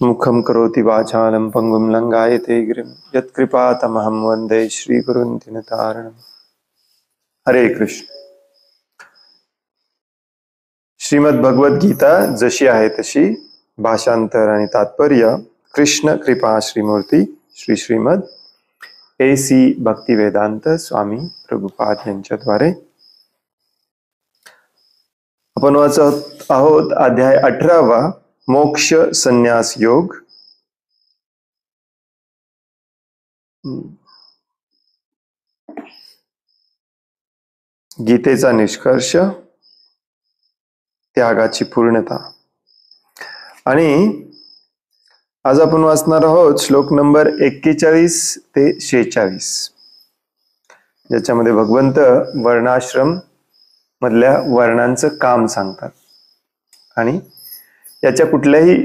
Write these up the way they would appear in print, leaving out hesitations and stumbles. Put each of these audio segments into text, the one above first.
मुखं करोति वाचालं पंगुं लंघयते गिरिं यत्कृपातमहं वन्दे श्रीगुरुं दीनतारिणम्। हरे कृष्ण। श्रीमद भगवद गीता जशी आहे तशी भाषांतर आणि तात्पर्य कृष्ण कृपा श्रीमूर्ती श्री श्रीमद AC भक्तिवेदांत स्वामी प्रभुपाद यांच्याद्वारे आपण वाचत आहोत अध्याय 18वा मोक्ष संन्यास योग। गीतेचा निष्कर्ष, त्यागाची पूर्णता। आणि आज आपण वाचणार आहोत श्लोक नंबर 41 ते 46, ज्याच्यामध्ये भगवंत वर्णाश्रम मधल्या वर्णांचं काम सांगतात आणि याच्या कुठल्याही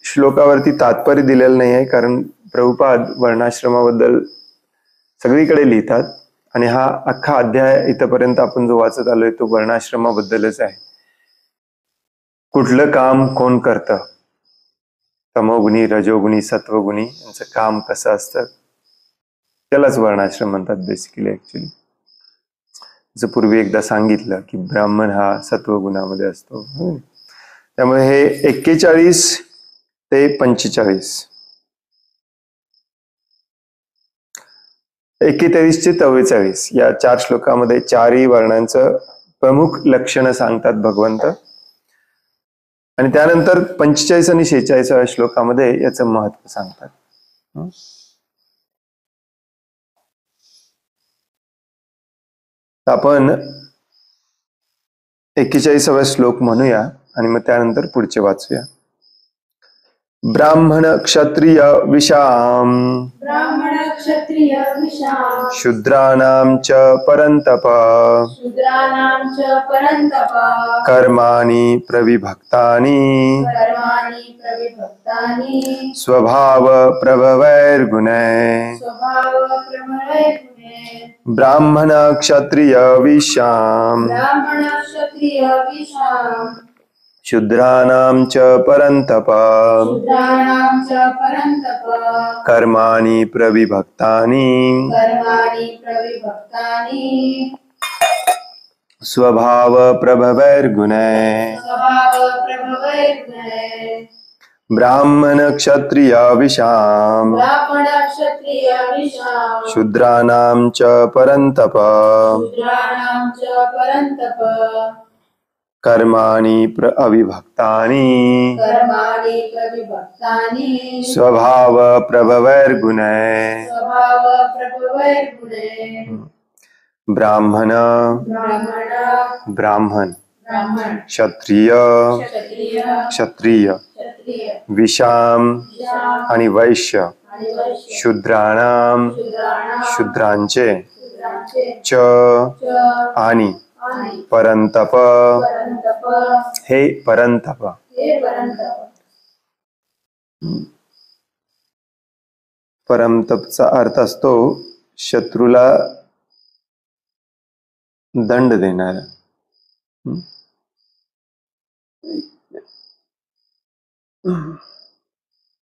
श्लोकावरती तात्पर्य दिलेलं नाही आहे, कारण प्रभुपाद वर्णाश्रमाबद्दल सगळीकडे लिहितात आणि हा अख्खा अध्याय इथपर्यंत आपण जो वाचत आलोय तो वर्णाश्रमाबद्दलच आहे। कुठलं काम कोण करतं, तमोगुणी रजोगुणी सत्वगुणी यांचं काम कसं असतं त्यालाच वर्णाश्रम म्हणतात बेसिकली। ऍक्च्युली जसं पूर्वी एकदा सांगितलं की ब्राह्मण हा सत्वगुणामध्ये असतो, त्यामुळे हे 41 ते 45, 41 ते 44 या 4 श्लोकामध्ये 4ही वर्णांचं प्रमुख लक्षणं सांगतात भगवंत, आणि त्यानंतर 45 आणि 46 श्लोकामध्ये याचं महत्व सांगतात। आपण 41वा श्लोक म्हणूया आणि मग त्यानंतर पुढचे वाचूया। ब्राह्मण क्षत्रिय विशाम शूद्राणां च परन्तप कर्माणि प्रविभक्तानि स्वभाव प्रभवैर्गुणैः। ब्राह्मण क्षत्रिय विशाम शूद्राणां च परन्तप कर्माणि प्रविभक्तानि स्वभाव प्रभवैर्गुणैः। ब्राह्मण क्षत्रिय विशाम शूद्राणां च परन्तप कर्माणि अविभक्तानि स्वभाव प्रभवैर्गुणैः। ब्राह्मण ब्राह्मण क्षत्रिय क्षत्रिय विशाम आणि वैश्य शूद्राणाम शूद्रांचे च आणि परंतप हे परंतप। परंतपचा अर्थ असतो शत्रूला दंड देणारा।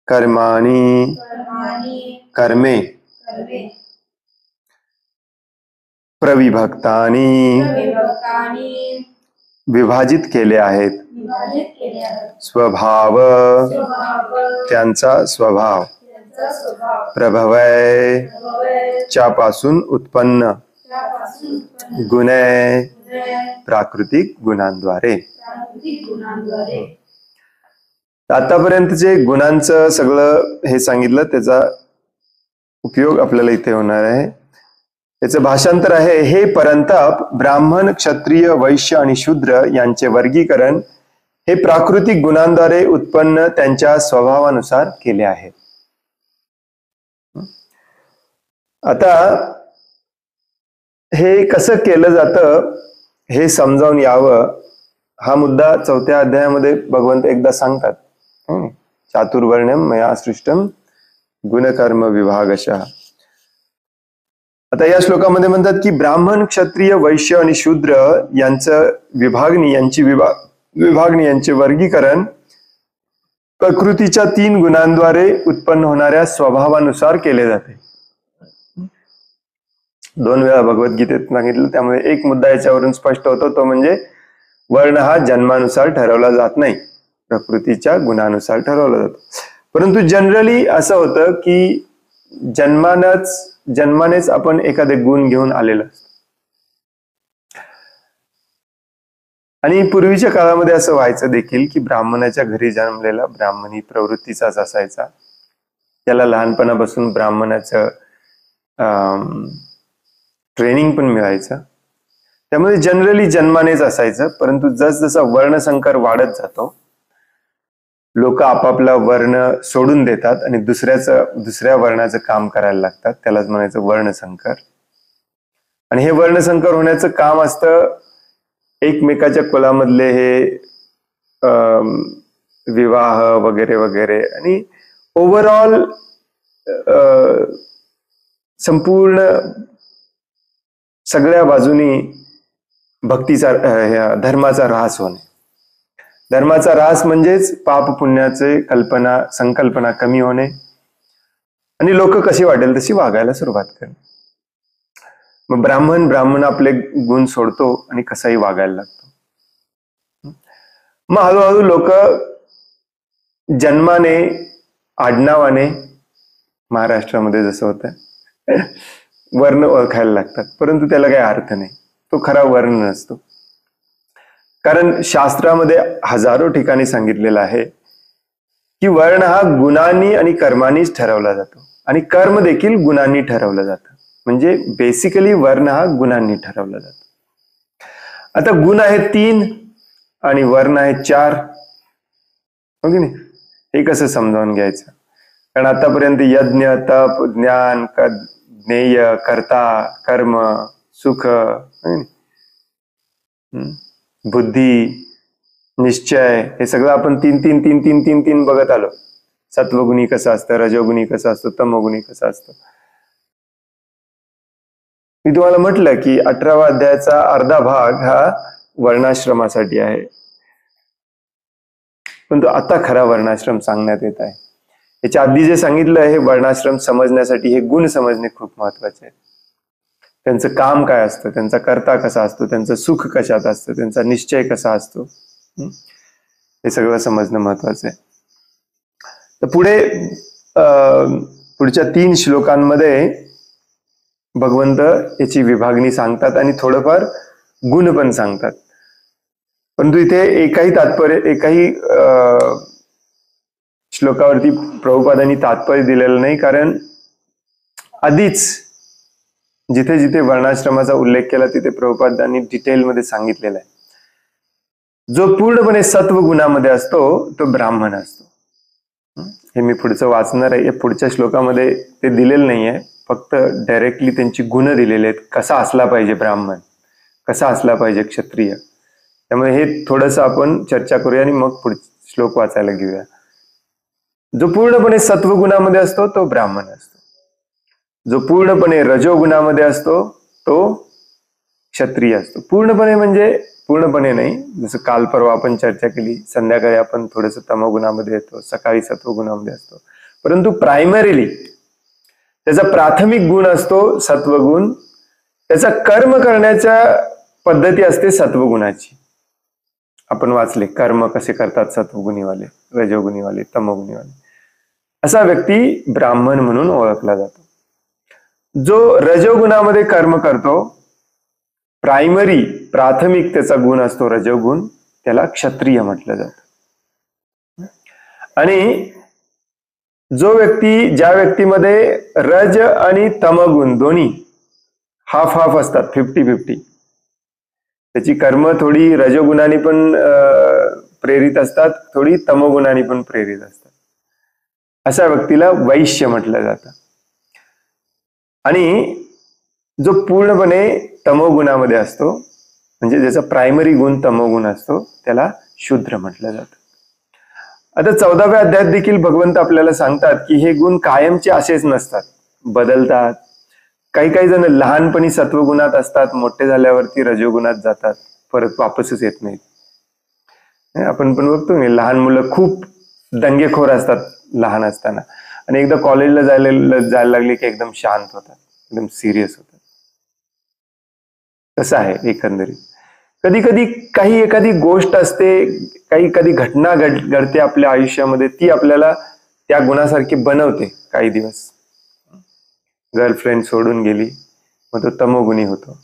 कर्माणि कर्मे प्रविभक्तानि विभाजित केले आहेत। स्वभाव त्यांचा स्वभाव प्रभवै च्यापासून उत्पन्न गुणे प्राकृतिक गुणांद्वारे। आतापर्यंतचे गुणांचं सगळं हे सांगितलं, त्याचा उपयोग आपल्याला इथे होणार आहे। याचं भाषांतर आहे, हे परंतप ब्राह्मण क्षत्रिय वैश्य आणि शूद्र यांचे वर्गीकरण हे प्राकृतिक गुणांद्वारे उत्पन्न त्यांच्या स्वभावानुसार केले आहे। आता हे कसं केलं जातं हे समजावून यावं, हा मुद्दा 4थ्या अध्यायामध्ये भगवंत एकदा सांगतात। चातुर्वर्ण्यम मया सृष्टम गुणकर्म विभागशः। आता या श्लोकामध्ये म्हणतात की ब्राह्मण क्षत्रिय वैश्य आणि शूद्र यांचं विभागणी यांचे वर्गीकरण प्रकृतीच्या 3 गुणांद्वारे उत्पन्न होणाऱ्या स्वभावानुसार केले जाते. 2 वेळा भगवद्गीतेत सांगितलं, त्यामुळे एक मुद्दा याच्यावरून स्पष्ट होतो, तो म्हणजे वर्ण हा जन्मानुसार ठरवला जात नाही, प्रकृतीच्या गुणानुसार ठरवला जातो. परंतु जनरली असं होतं की जन्मानेच आपण एखादे गुण घेऊन आलेलो असतो. आणि पूर्वीच्या काळामध्ये असं व्हायचं देखील की ब्राह्मणाच्या घरी जन्मलेला ब्राह्मणी प्रवृत्तीचाच असायचा. त्याला लहानपणापासून ब्राह्मणाचं ट्रेनिंग पण मिळायचं. त्यामुळे जनरली जन्मानेच असायचं. परंतु जसजसा वर्णसंकर वाढत जातो, लोक आपापला वर्ण सोडून देतात आणि दुसऱ्या वर्णाचं काम करायला लागतात. त्यालाच म्हणायचं वर्णसंकर. आणि हे वर्णसंकर होण्याचं काम असतं एकमेकाच्या कुलामधले हे विवाह वगैरे वगैरे, आणि ओव्हरऑल संपूर्ण सगळ्या बाजूनी भक्तीचा धर्माचा ऱ्हास होणे. धर्माचा ऱ्हास म्हणजेच पाप पुण्याचे संकल्पना कमी होणे आणि लोक कशी वाटेल तशी वागायला सुरुवात करणे. मग ब्राह्मण आपले गुण सोडतो आणि कसाही वागायला लागतो. मग हळूहळू लोक जन्माने, आडनावाने, महाराष्ट्रामध्ये जसं होतं, वर्ण ओळखायला लागतात. परंतु त्याला काही अर्थ नाही, तो खरा वर्ण नसतो. कारण शास्त्रामध्ये हजारो ठिकाणी सांगितलेलं आहे की वर्ण हा गुणांनी आणि कर्मांनीच ठरवला जातो, आणि कर्म देखील गुणांनी ठरवलं जातं. म्हणजे बेसिकली वर्ण हा गुणांनी ठरवला जातो. आता गुण आहेत 3 आणि वर्ण आहेत 4, हो की नाही? हे कसं समजावून घ्यायचं? कारण आतापर्यंत यज्ञ, तप, ज्ञान, ज्ञेय, कर्ता, कर्म, सुख, बुद्धी, निश्चय, हे सगळं आपण 3 बघत आलो. सत्वगुणी कसं असतं, रजोगुणी कसं असतं, तमोगुणी कसं असतं. मी तुम्हाला म्हटलं की 18व्या अध्यायाचा अर्धा भाग हा वर्णाश्रमासाठी आहे. पण तो आता खरा वर्णाश्रम सांगण्यात येत आहे. याच्या आधी जे सांगितलं हे वर्णाश्रम समजण्यासाठी हे गुण समजणे खूप महत्वाचे आहे. त्यांचं काम काय असतं, त्यांचा कर्ता कसा असतो, त्यांचं सुख कशात असतं, त्यांचा निश्चय कसा असतो, हे सगळं समजणं महत्वाचं आहे. तर पुढच्या 3 श्लोकांमध्ये भगवंत याची विभागणी सांगतात आणि थोडंफार गुण पण सांगतात. परंतु इथे एकाही श्लोकावरती प्रभुपादांनी तात्पर्य दिलेलं नाही. कारण आधीच जिथे जिथे वर्णाश्रमाचा उल्लेख केला तिथे प्रभुपादांनी डिटेलमध्ये सांगितलेला आहे. जो पूर्णपणे सत्व गुणामध्ये असतो तो ब्राह्मण असतो. हे मी पुढचं वाचणार आहे. पुढच्या श्लोकामध्ये ते दिलेलं नाहीये, फक्त डायरेक्टली त्यांची गुण दिलेले आहेत. कसा असला पाहिजे ब्राह्मण, कसा असला पाहिजे क्षत्रिय. त्यामुळे हे थोडंसं आपण चर्चा करूया आणि मग पुढचे श्लोक वाचायला घेऊया. जो पूर्णपणे सत्वगुणामध्ये असतो तो ब्राह्मण असतो. जो पूर्णपणे रजोगुणामध्ये असतो तो क्षत्रिय असतो. पूर्णपणे म्हणजे पूर्णपणे नाही, जसं काल परवा आपण चर्चा केली, संध्याकाळी आपण थोडंसं तमोगुणामध्ये येतो, सकाळी सत्वगुणामध्ये असतो. परंतु प्रायमरीली त्याचा प्राथमिक गुण असतो सत्वगुण. त्याचा कर्म करण्याच्या पद्धती असते सत्वगुणाची. आपण वाचले कर्म कसे करतात सत्वगुणीवाले, रजोगुणीवाले, तमोगुणीवाले. असा व्यक्ती ब्राह्मण म्हणून ओळखला जातो. जो रजोगुणामध्ये कर्म करतो, प्राथमिक त्याचा गुण असतो रजोगुण, त्याला क्षत्रिय म्हटलं जातं. आणि ज्या व्यक्तीमध्ये रज आणि तमगुण दोन्ही हाफ असतात, 50-50, त्याची कर्म थोडी रजोगुणाने पण प्रेरित असतात, थोडी तमोगुणाने पण प्रेरित असतात, अशा व्यक्तीला वैश्य म्हटलं जातं. आणि जो पूर्णपणे तमोगुणामध्ये असतो, म्हणजे ज्याचा प्रायमरी गुण तमोगुण असतो, त्याला शूद्र म्हटलं जातं. आता 14व्या अध्यायात देखील भगवंत आपल्याला सांगतात की हे गुण कायमचे असेच नसतात, बदलतात. काही जण लहानपणी सत्वगुणात असतात, मोठे झाल्यावरती रजोगुणात जातात, परत वापसच येत नाहीत. आपण पण बघतो ना, लहान मुलं खूप दंगेखोर असतात लहान असताना, आणि एकदा कॉलेजला जायला लागले की एकदम शांत होतात, एकदम सिरियस होतात. कसं आहे एकंदरीत. कधी कधी काही एखादी गोष्ट असते, कधी घटना घडते आपल्या आयुष्यामध्ये, ती आपल्याला त्या गुणासारखी बनवते. काही दिवस गर्लफ्रेंड सोडून गेली, मग तो तमोगुणी होतो,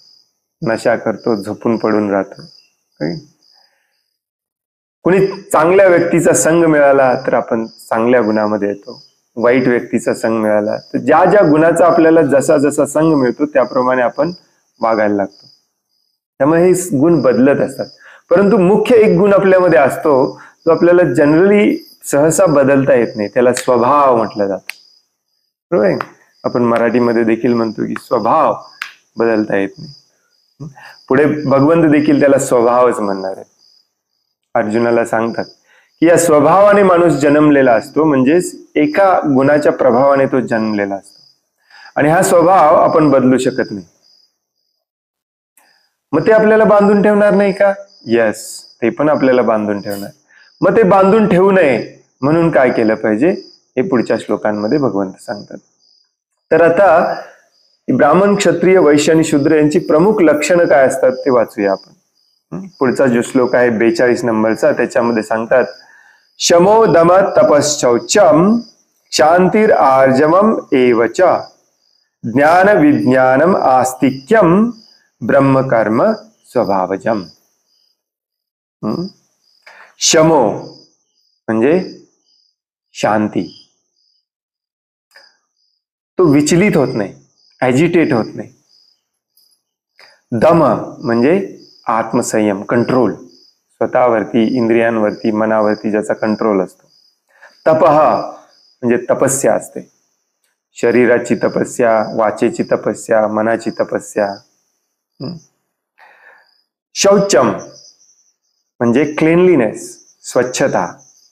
नशा करतो, झोपून पडून राहतो. कुणी चांगल्या व्यक्तीचा संग मिळाला तर आपण चांगल्या गुणामध्ये येतो, वाईट व्यक्तीचा संग मिळाला तर ज्या ज्या गुणाचा आपल्याला जसा जसा संग मिळतो त्याप्रमाणे आपण वागायला लागतो. त्यामुळे हे गुण बदलत असतात. परंतु मुख्य एक गुण आपल्यामध्ये असतो जो आपल्याला जनरली सहसा बदलता येत नाही, त्याला स्वभाव म्हटलं जातं. बरोबर आहे. आपण मराठीमध्ये देखील म्हणतो की स्वभाव बदलता येत नाही. पुढे भगवंत देखील त्याला स्वभावच म्हणणार आहे. अर्जुनाला सांगतात की या स्वभावाने माणूस जन्मलेला असतो, म्हणजेच एका गुणाच्या प्रभावाने तो जन्मलेला असतो, आणि हा स्वभाव आपण बदलू शकत नाही. मग ते आपल्याला बांधून ठेवणार नाही का? यस, ते पण आपल्याला बांधून ठेवणार. मग ते बांधून ठेवू नये म्हणून काय केलं पाहिजे हे पुढच्या श्लोकांमध्ये भगवंत सांगतात. तर आता ब्राह्मण, क्षत्रिय, वैश्य आणि शूद्र यांची प्रमुख लक्षणं काय असतात ते वाचूया आपण. पुढचा जो श्लोक आहे 42 नंबरचा, त्याच्यामध्ये सांगतात शमो दम तपश्चौचम शांतिर आर्जवम एवच ज्ञान विज्ञानम आस्तिक्यम ब्रह्मकर्म स्वभावजम. शमो म्हणजे शांती, तो विचलित होत नाही, ॲजिटेट होत नाही. दम म्हणजे आत्मसंयम, कंट्रोल, स्वतःवरती, इंद्रियांवरती, मनावरती ज्याचा कंट्रोल असतो. तपः म्हणजे तपस्या असते, शरीराची तपस्या, वाचेची तपस्या, मनाची तपस्या. शौचम म्हणजे क्लीनलीनेस, स्वच्छता,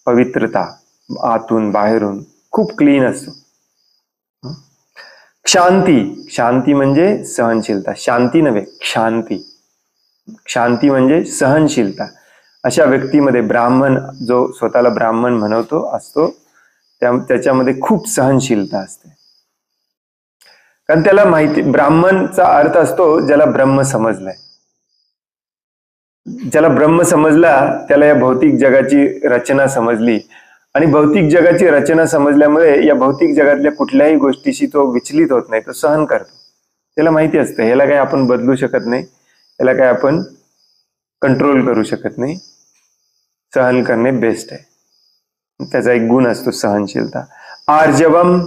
पवित्रता, आतून बाहेरून खूप क्लीन असतो. शांती, शांती म्हणजे सहनशीलता, शांती नव्हे शांती, शांती म्हणजे सहनशीलता. अशा व्यक्तीमध्ये ब्राह्मण, जो स्वतःला ब्राह्मण म्हणवतो असतो, त्याच्यामध्ये खूप सहनशीलता असते. कारण त्याला माहिती, ब्राह्मणचा अर्थ असतो ज्याला ब्रह्म समजलाय. ज्याला ब्रह्म समजला त्याला या भौतिक जगाची रचना समजली, आणि भौतिक जगाची रचना समजल्यामुळे या भौतिक जगातल्या कुठल्याही गोष्टीशी तो विचलित होत नाही, तो सहन करतो. त्याला माहिती असतं ह्याला काही आपण बदलू शकत नाही, याला काही आपण कंट्रोल करू शकत नाही, सहन करणे बेस्ट आहे. त्याचा एक गुण असतो सहनशीलता. आर्जवम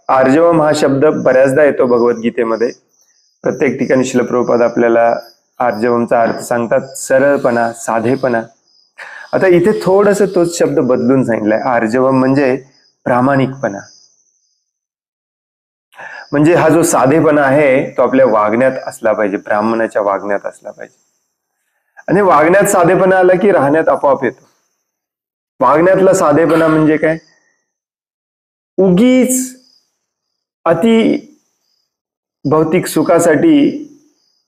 आर्जवम हा शब्द बऱ्याचदा येतो भगवद्गीतेमध्ये. प्रत्येक ठिकाणी श्रील प्रभुपाद आपल्याला आर्जवमचा अर्थ सांगतात, सरळपणा, साधेपणा. आता इथे थोडस तोच शब्द बदलून सांगितलाय. आर्जवम म्हणजे प्रामाणिकपणा, म्हणजे हा जो साधेपणा आहे तो आपल्या वागण्यात असला पाहिजे, ब्राह्मणाच्या वागण्यात असला पाहिजे. आणि वागण्यात साधेपणा आला की राहण्यात आपोआप येतो. वागण्यातला साधेपणा म्हणजे काय? उगीच अति भौतिक सुखासाठी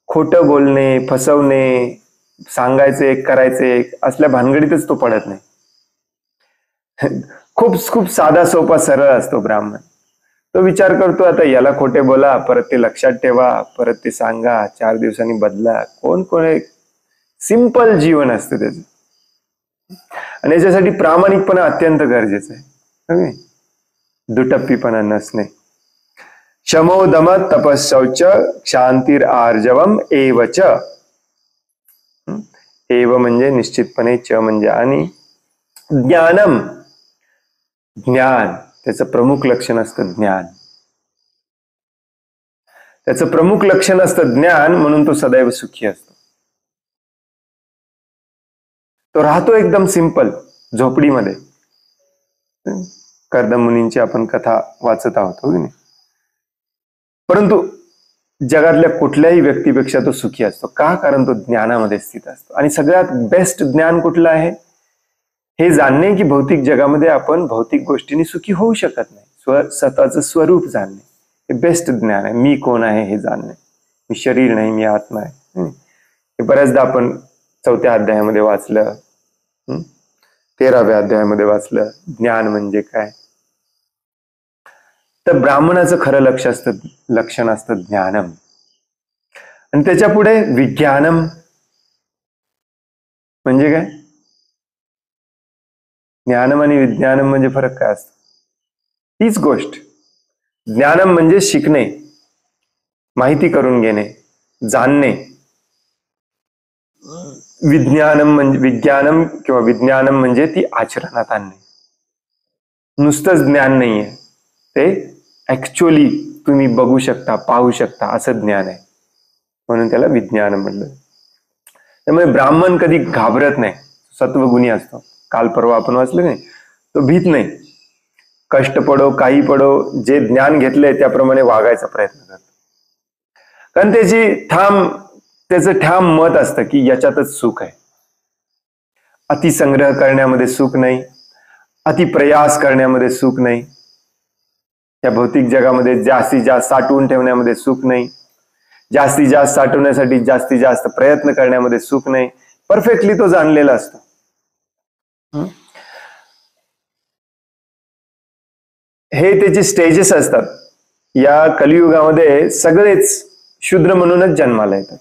खोटं बोलणे, फसवणे, सांगायचे एक करायचे एक, असल्या भानगडीतच तो पडत नाही. खूप साधा सोपा सरळ असतो ब्राह्मण. तो विचार करतो आता याला खोटे बोला, परत ते लक्षात ठेवा, परत ते सांगा, 4 दिवसांनी बदला. कोण सिंपल जीवन असतं त्याचं, आणि याच्यासाठी प्रामाणिकपणा अत्यंत गरजेचं आहे, दुटप्पीपणा नसणे. शमो दम तपश्चौच क्षांतिर आर्जवम एवच. एव म्हणजे निश्चितपणे, च म्हणजे आणि, ज्ञानम ज्ञान, त्याचं प्रमुख लक्षण असतं ज्ञान. त्याचं प्रमुख लक्षण असतं ज्ञान, म्हणून तो सदैव सुखी असतो. तो राहतो एकदम सिंपल झोपडीमध्ये. कर्दमुनींची आपण कथा वाचत आहोत, हो की नाही? परंतु जगातल्या कुठल्याही व्यक्तीपेक्षा तो सुखी असतो. का? कारण तो ज्ञानामध्ये स्थित असतो. आणि सगळ्यात बेस्ट ज्ञान कुठलं आहे? हे जाणणे की भौतिक जगामध्ये आपण भौतिक गोष्टींनी सुखी होऊ शकत नाही. स्वतःचं स्वरूप जाणणे हे बेस्ट ज्ञान आहे. मी कोण आहे हे जाणणे, मी शरीर नाही, मी आत्मा आहे. हे बऱ्याचदा आपण 4थ्या अध्यायामध्ये वाचलं, 13व्या अध्यायामध्ये वाचलं. ज्ञान म्हणजे काय, तर ब्राह्मणाचं खरं लक्षण असतं ज्ञानम, आणि त्याच्या पुढे विज्ञानम म्हणजे काय. ज्ञानम आणि विज्ञानम म्हणजे फरक काय असतो, तीच गोष्ट. ज्ञानम म्हणजे शिकणे, माहिती करून घेणे, जाणणे. विज्ञानम किंवा विज्ञानम म्हणजे ती आचरणात आणणे. नुसतंच ज्ञान नाहीये, ते ऍक्च्युअली तुम्ही बघू शकता, पाहू शकता, असं ज्ञान आहे. म्हणून त्याला विज्ञान म्हणलं. त्यामुळे ब्राह्मण कधी घाबरत नाही, सत्वगुणी असतो. काल परवा आपण वाचलं नाही, तो भीत नाही. कष्ट पडो, काही पडो, जे ज्ञान घेतलंय त्याप्रमाणे वागायचा प्रयत्न करतो. कारण त्याचं ठाम मत असतं की याच्यातच सुख आहे. अति संग्रह करण्यामध्ये सुख नाही, अति प्रयास करण्यामध्ये सुख नाही, या भौतिक जगामध्ये जास्तीत जास्त साठवून ठेवण्यामध्ये सुख नाही, जास्तीत जास्त साठवण्यासाठी जास्तीत जास्त प्रयत्न करण्यामध्ये सुख नाही. परफेक्टली तो जाणलेला असतो. हे त्याचे स्टेजेस असतात. या कलियुगामध्ये सगळेच शूद्र म्हणूनच जन्माला येतात.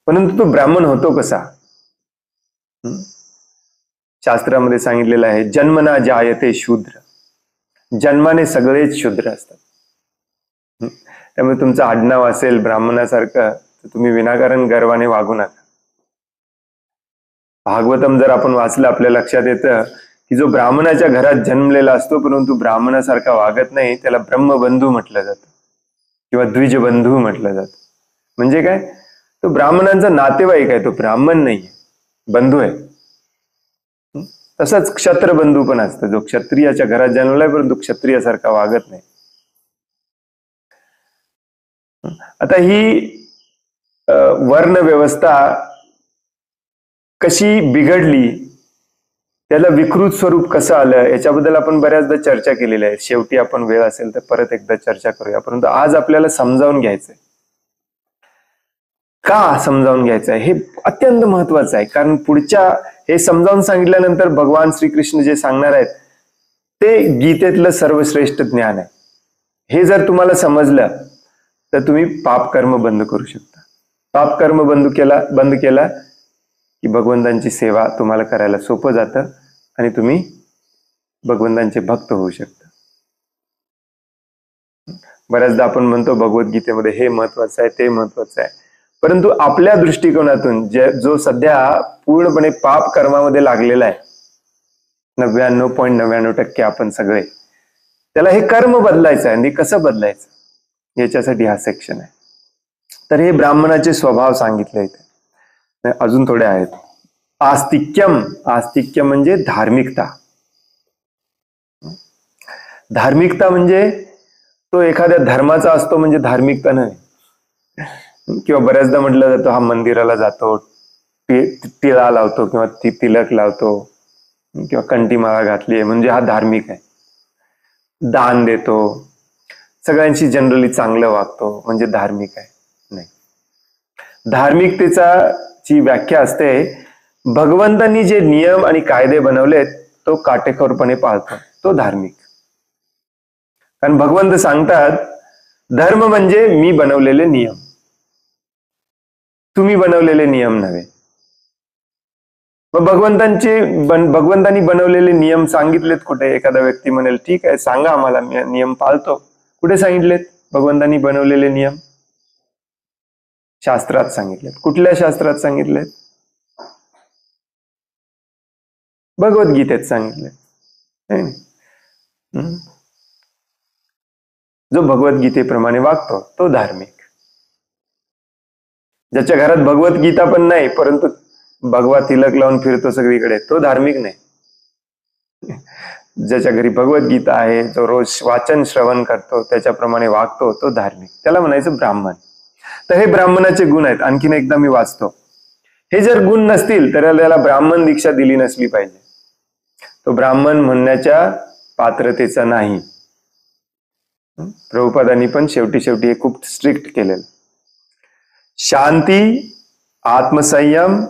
परंतु तो ब्राह्मण होतो कसा, शास्त्रामध्ये सांगितलेलं आहे, जन्मना जायते शूद्र. जन्माने सगळेच शूद्र असतात. त्यामुळे तुमचं आडनाव असेल ब्राह्मणासारखं तर तुम्ही विनाकारण गर्वाने वागू नका. भागवतम जर आपण वाचलं, आपल्या लक्षात येतं की जो ब्राह्मणाच्या घरात जन्मलेला असतो परंतु ब्राह्मणासारखा वागत नाही, त्याला ब्रह्मबंधू म्हटलं जातं किंवा द्विजबंधू म्हटलं जातं. म्हणजे काय, तो ब्राह्मणांचा नातेवाईक आहे, तो ब्राह्मण नाहीये, बंधू आहे. तसंच क्षत्रबंधू पण असतं, जो क्षत्रियाच्या घरात जन्मलाय परंतु क्षत्रियासारखा वागत नाही. आता ही वर्ण व्यवस्था कशी बिघडली, त्याला विकृत स्वरूप कसं आलं, याच्याबद्दल आपण बऱ्याचदा चर्चा केलेली आहे. शेवटी आपण वेळ असेल तर परत एकदा चर्चा करूया. परंतु आज आपल्याला समजावून घ्यायचंय. का समजावून घ्यायचं आहे हे अत्यंत महत्वाचं आहे. कारण पुढच्या हे समजावून सांगितल्यानंतर भगवान श्रीकृष्ण जे सांगणार आहेत ते गीतेतलं सर्वश्रेष्ठ ज्ञान आहे. हे जर तुम्हाला समजलं तर तुम्ही पाप कर्म बंद करू शकता. पाप कर्म बंद केला की भगवंतांची सेवा तुम्हाला करायला सोपं जातं आणि तुम्ही भगवंतांचे भक्त होऊ शकता. बऱ्याचदा आपण म्हणतो भगवद्गीतेमध्ये हे महत्वाचं आहे, ते महत्वाचं आहे, परंतु आपल्या दृष्टिकोनातून जो सध्या पूर्णपणे पाप कर्मामध्ये लागलेला आहे, 99.99% आपण सगळे, त्याला हे कर्म बदलायचं आहे. आणि कसं बदलायचं याच्यासाठी हा सेक्शन आहे. तर हे ब्राह्मणाचे स्वभाव सांगितले इथे, अजून थोडे आहेत. आस्तिक्य म्हणजे धार्मिकता. धार्मिकता म्हणजे तो एखाद्या धर्माचा असतो म्हणजे धार्मिकता नाही. किंवा बऱ्याचदा म्हटलं जातं हा मंदिराला जातो, टिळा लावतो किंवा तिलक लावतो किंवा कंठीमाळा घातली आहे म्हणजे हा धार्मिक आहे. दान देतो, सगळ्यांशी जनरली चांगलं वागतो म्हणजे धार्मिक आहे. नाही, धार्मिकतेची व्याख्या असते भगवंतांनी जे नियम आणि कायदे बनवलेत तो काटेकोरपणे पाळतो, तो धार्मिक. कारण भगवंत सांगतात धर्म म्हणजे मी बनवलेले नियम, तुम्ही बनवलेले नियम नव्हे. मग भगवंतांनी बनवलेले नियम सांगितलेत कुठे? एखादा व्यक्ती म्हणेल ठीक आहे सांगा आम्हाला, नियम पाळतो. कुठे सांगितलेत भगवंतांनी बनवलेले नियम? शास्त्रात सांगितलेत. कुठल्या शास्त्रात सांगितलेत? भगवद्गीतेत सांगितले. जो भगवद्गीतेप्रमाणे वागतो तो धार्मिक. ज्याच्या घरात भगवद्गीता पण नाही परंतु भगवा तिलक लावून फिरतो सगळीकडे, तो धार्मिक नाही. ज्याच्या घरी भगवद्गीता आहे, जो रोज वाचन श्रवण करतो, त्याच्याप्रमाणे वागतो, तो धार्मिक. त्याला म्हणायचं ब्राह्मण. तर हे ब्राह्मणाचे गुण आहेत. आणखीन एकदा मी वाचतो. हे जर गुण नसतील तर त्याला ब्राह्मण दीक्षा दिली नसली पाहिजे. तो ब्राह्मण म्हणण्याच्या पात्रतेचा नाही. प्रभुपादांनी पण शेवटी हे खूप स्ट्रिक्ट केलेलं. शांती, आत्मसंयम,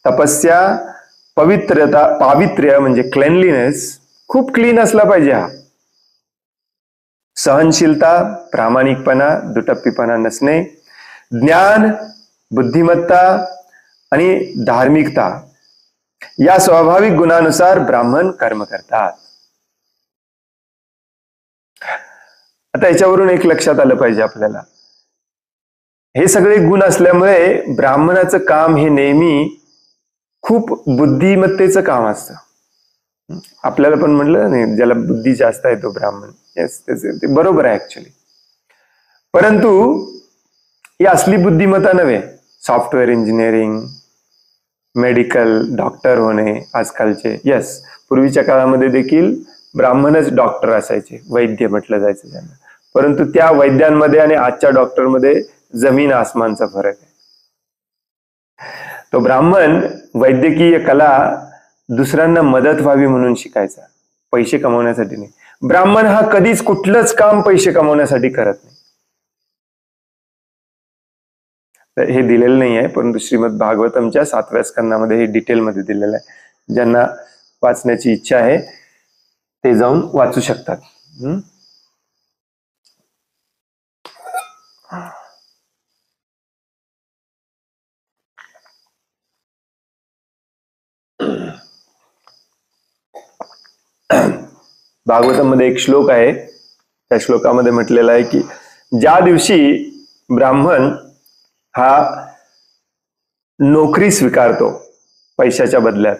तपस्या, पावित्र्य म्हणजे क्लेनलीनेस, खूप क्लीन असला पाहिजे हा. सहनशीलता, प्रामाणिकपणा, दुटप्पीपणा नसणे, ज्ञान, बुद्धिमत्ता आणि धार्मिकता या स्वाभाविक गुणानुसार ब्राह्मण कर्म करतात. आता याच्यावरून एक लक्षात आलं पाहिजे आपल्याला, हे सगळे गुण असल्यामुळे ब्राह्मणाचं काम हे नेहमी खूप बुद्धिमत्तेचं काम असतं. आपल्याला पण म्हटलं नाही, ज्याला बुद्धी जास्त आहे तो ब्राह्मण. येस, ते बरोबर आहे ऍक्च्युली. परंतु ही असली बुद्धिमत्ता नव्हे. सॉफ्टवेअर इंजिनिअरिंग, मेडिकल, डॉक्टर होणे आजकालचे. येस, पूर्वीच्या काळामध्ये देखील ब्राह्मणच डॉक्टर असायचे, वैद्य म्हटलं जायचं त्यांना. परंतु त्या वैद्यांमध्ये आणि आजच्या डॉक्टरमध्ये जमीन आसमानचा फरक आहे. तो ब्राह्मण वैद्यकीय कला दुसऱ्यांना मदत व्हावी म्हणून शिकायचा, पैसे कमवण्यासाठी नाही. ब्राह्मण हा कधीच कुठलंच काम पैसे कमवण्यासाठी करत नाही. हे दिलेलं नाही आहे, परंतु श्रीमद भागवतमच्या 7व्या स्कंदामध्ये हे डिटेलमध्ये दिलेलं आहे. ज्यांना वाचण्याची इच्छा आहे ते जाऊन वाचू शकतात. भागवतामध्ये एक श्लोक आहे, त्या श्लोकामध्ये म्हटलेला आहे की ज्या दिवशी ब्राह्मण हा नोकरी स्वीकारतो पैशाच्या बदल्यात,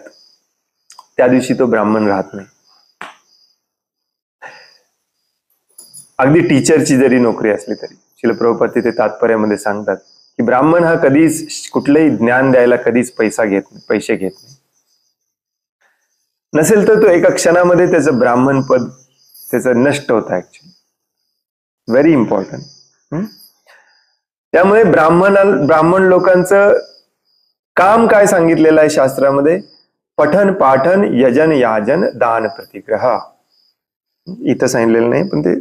त्या दिवशी तो ब्राह्मण राहत नाही. अगदी टीचरची जरी नोकरी असली तरी श्रील प्रभुपाद तिथे तात्पर्यामध्ये सांगतात की ब्राह्मण हा कधीच कुठलंही ज्ञान द्यायला कधीच पैसे घेत नाही. नसेल तर तो एका क्षणामध्ये त्याचं ब्राह्मण पद त्याचं नष्ट होतं. Actually very important. त्यामुळे ब्राह्मण लोकांचं काम काय सांगितलेलं आहे शास्त्रामध्ये? पठन, पाठन, यजन, याजन, दान, प्रतिग्रह. इथं सांगितलेलं नाही, पण ते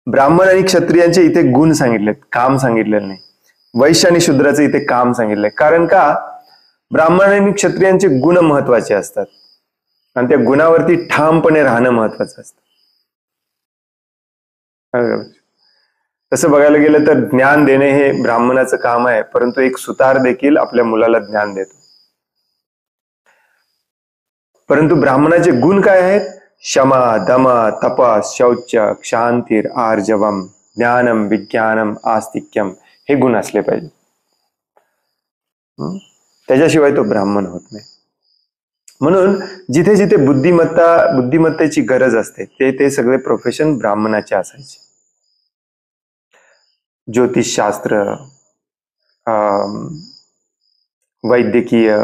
ब्राह्मण आणि क्षत्रियांचे इथे गुण सांगितलेत, काम सांगितलेलं नाही. वैश्य आणि शूद्राचं इथे काम सांगितलंय. कारण का? ब्राह्मण आणि क्षत्रियांचे गुण महत्वाचे असतात आणि त्या गुणावरती ठामपणे राहणं महत्वाचं असतं. तसं बघायला गेलं तर ज्ञान देणे हे ब्राह्मणाचं काम आहे, परंतु एक सुतार देखील आपल्या मुलाला ज्ञान देतो. परंतु ब्राह्मणाचे गुण काय आहेत? क्षमा, दम, तप, शौच, क्षांतीर, आर्जवम, ज्ञानम, विज्ञानम, आस्तिक्यम हे गुण असले पाहिजे. त्याच्याशिवाय तो ब्राह्मण होत नाही. म्हणून जिथे जिथे बुद्धिमत्तेची गरज असते ते सगळे प्रोफेशन ब्राह्मणाचे असायचे. ज्योतिषशास्त्र, वैद्यकीय,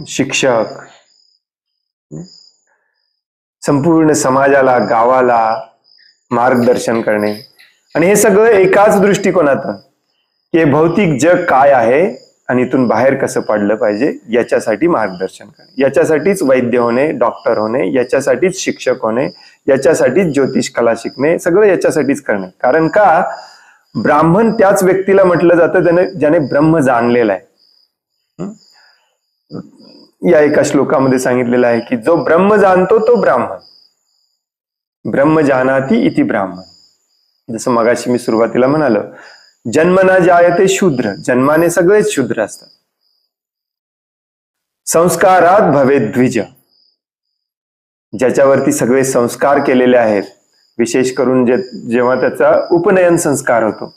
शिक्षक, संपूर्ण समाजाला, गावाला मार्गदर्शन करणे. आणि हे सगळं एकाच दृष्टिकोनातून की भौतिक जग काय आहे आणि इथून बाहेर कसं पडलं पाहिजे याच्यासाठी मार्गदर्शन करणे. याच्यासाठीच वैद्य होणे, डॉक्टर होणे, याच्यासाठीच शिक्षक होणे, याच्यासाठीच ज्योतिष कला शिकणे, सगळं याच्यासाठीच करणे. कारण का? ब्राह्मण त्याच व्यक्तीला म्हटलं जातं ज्याने ब्रह्म जाणलेला आहे. या एका श्लोकामध्ये सांगितलेलं आहे की जो ब्रह्म जाणतो तो ब्राह्मण. ब्रह्म जानाति इति ब्राह्मण. जसं मगाशी मी सुरुवातीला म्हणालो, जन्म न जायते शूद्र, जन्माने सगळेच शूद्र असतात. संस्कारात भवे द्विज, ज्याच्यावरती सगळे संस्कार केलेले आहेत, विशेष करून जेव्हा त्याचा उपनयन संस्कार होतो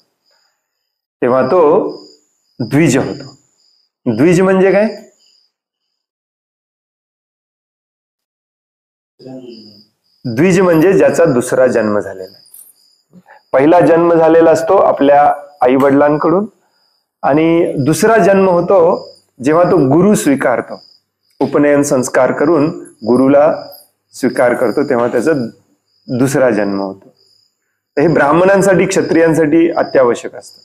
तेव्हा तो द्विज होतो. द्विज म्हणजे काय? द्विज म्हणजे ज्याचा दुसरा जन्म झालेला आहे. पहिला जन्म झालेला असतो आपल्या आई वडिलांकडून, आणि दुसरा जन्म होतो जेव्हा तो गुरु स्वीकारतो, उपनयन संस्कार करून गुरुला स्वीकार करतो, तेव्हा त्याचा दुसरा जन्म होतो. हे ब्राह्मणांसाठी, क्षत्रियांसाठी अत्यावश्यक असतं.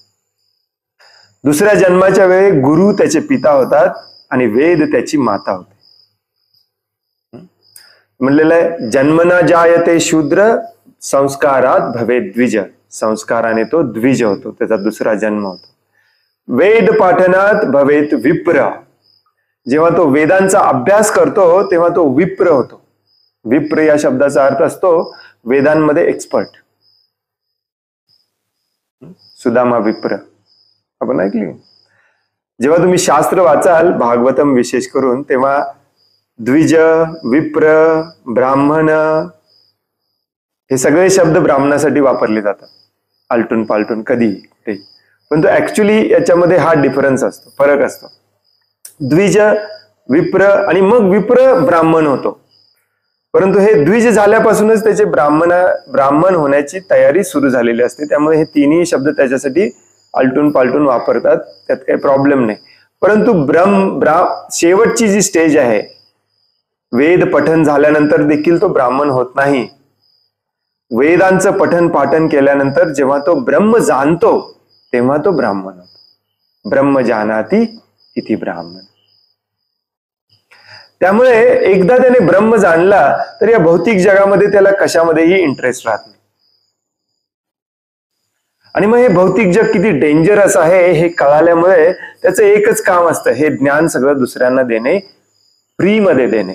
दुसऱ्या जन्माच्या वेळी गुरु त्याचे पिता होतात आणि वेद त्याची माता होते. म्हणलेलं आहे जन्मना जायते शूद्र संस्कारात भवे द्विज. संस्काराने तो द्विज होतो, त्याचा दुसरा जन्म होतो. वेद पाठनात भवेत विप्र. जेव्हा तो वेदांचा अभ्यास करतो तेव्हा तो विप्र होतो. विप्र या शब्दाचा अर्थ असतो वेदांमध्ये एक्सपर्ट. सुदामा विप्र आपण ऐकली. जेव्हा तुम्ही शास्त्र वाचाल भागवतम विशेष करून तेव्हा द्विज, विप्र, ब्राह्मण हे सगळे शब्द ब्राह्मणासाठी वापरले जातात आलटून पालटून कधी ते. पण तो ऍक्च्युली याच्यामध्ये हा डिफरन्स असतो, फरक असतो. द्विज, विप्र आणि मग विप्र ब्राह्मण होतो. परंतु हे द्विज झाल्यापासूनच त्याचे ब्राह्मण होण्याची तयारी सुरू झालेली असते. त्यामुळे हे तिन्ही शब्द त्याच्यासाठी आलटून पालटून वापरतात, त्यात काही प्रॉब्लेम नाही. परंतु शेवटची जी स्टेज आहे, वेद पठन झाल्यानंतर देखील तो ब्राह्मण होत नाही. वेदांचं पठन पाठन केल्यानंतर जेव्हा तो ब्रह्म जाणतो तेव्हा तो ब्राह्मण होतो. ब्रह्म जानाति इति ब्राह्मण. त्यामुळे एकदा त्याने ब्रह्म जाणला तर या भौतिक जगामध्ये त्याला कशामध्येही इंटरेस्ट राहत नाही. आणि मग हे भौतिक जग किती डेंजरस आहे हे कळाल्यामुळे त्याचं एकच काम असतं, हे ज्ञान सगळं दुसऱ्यांना देणे, फ्री मध्ये देणे.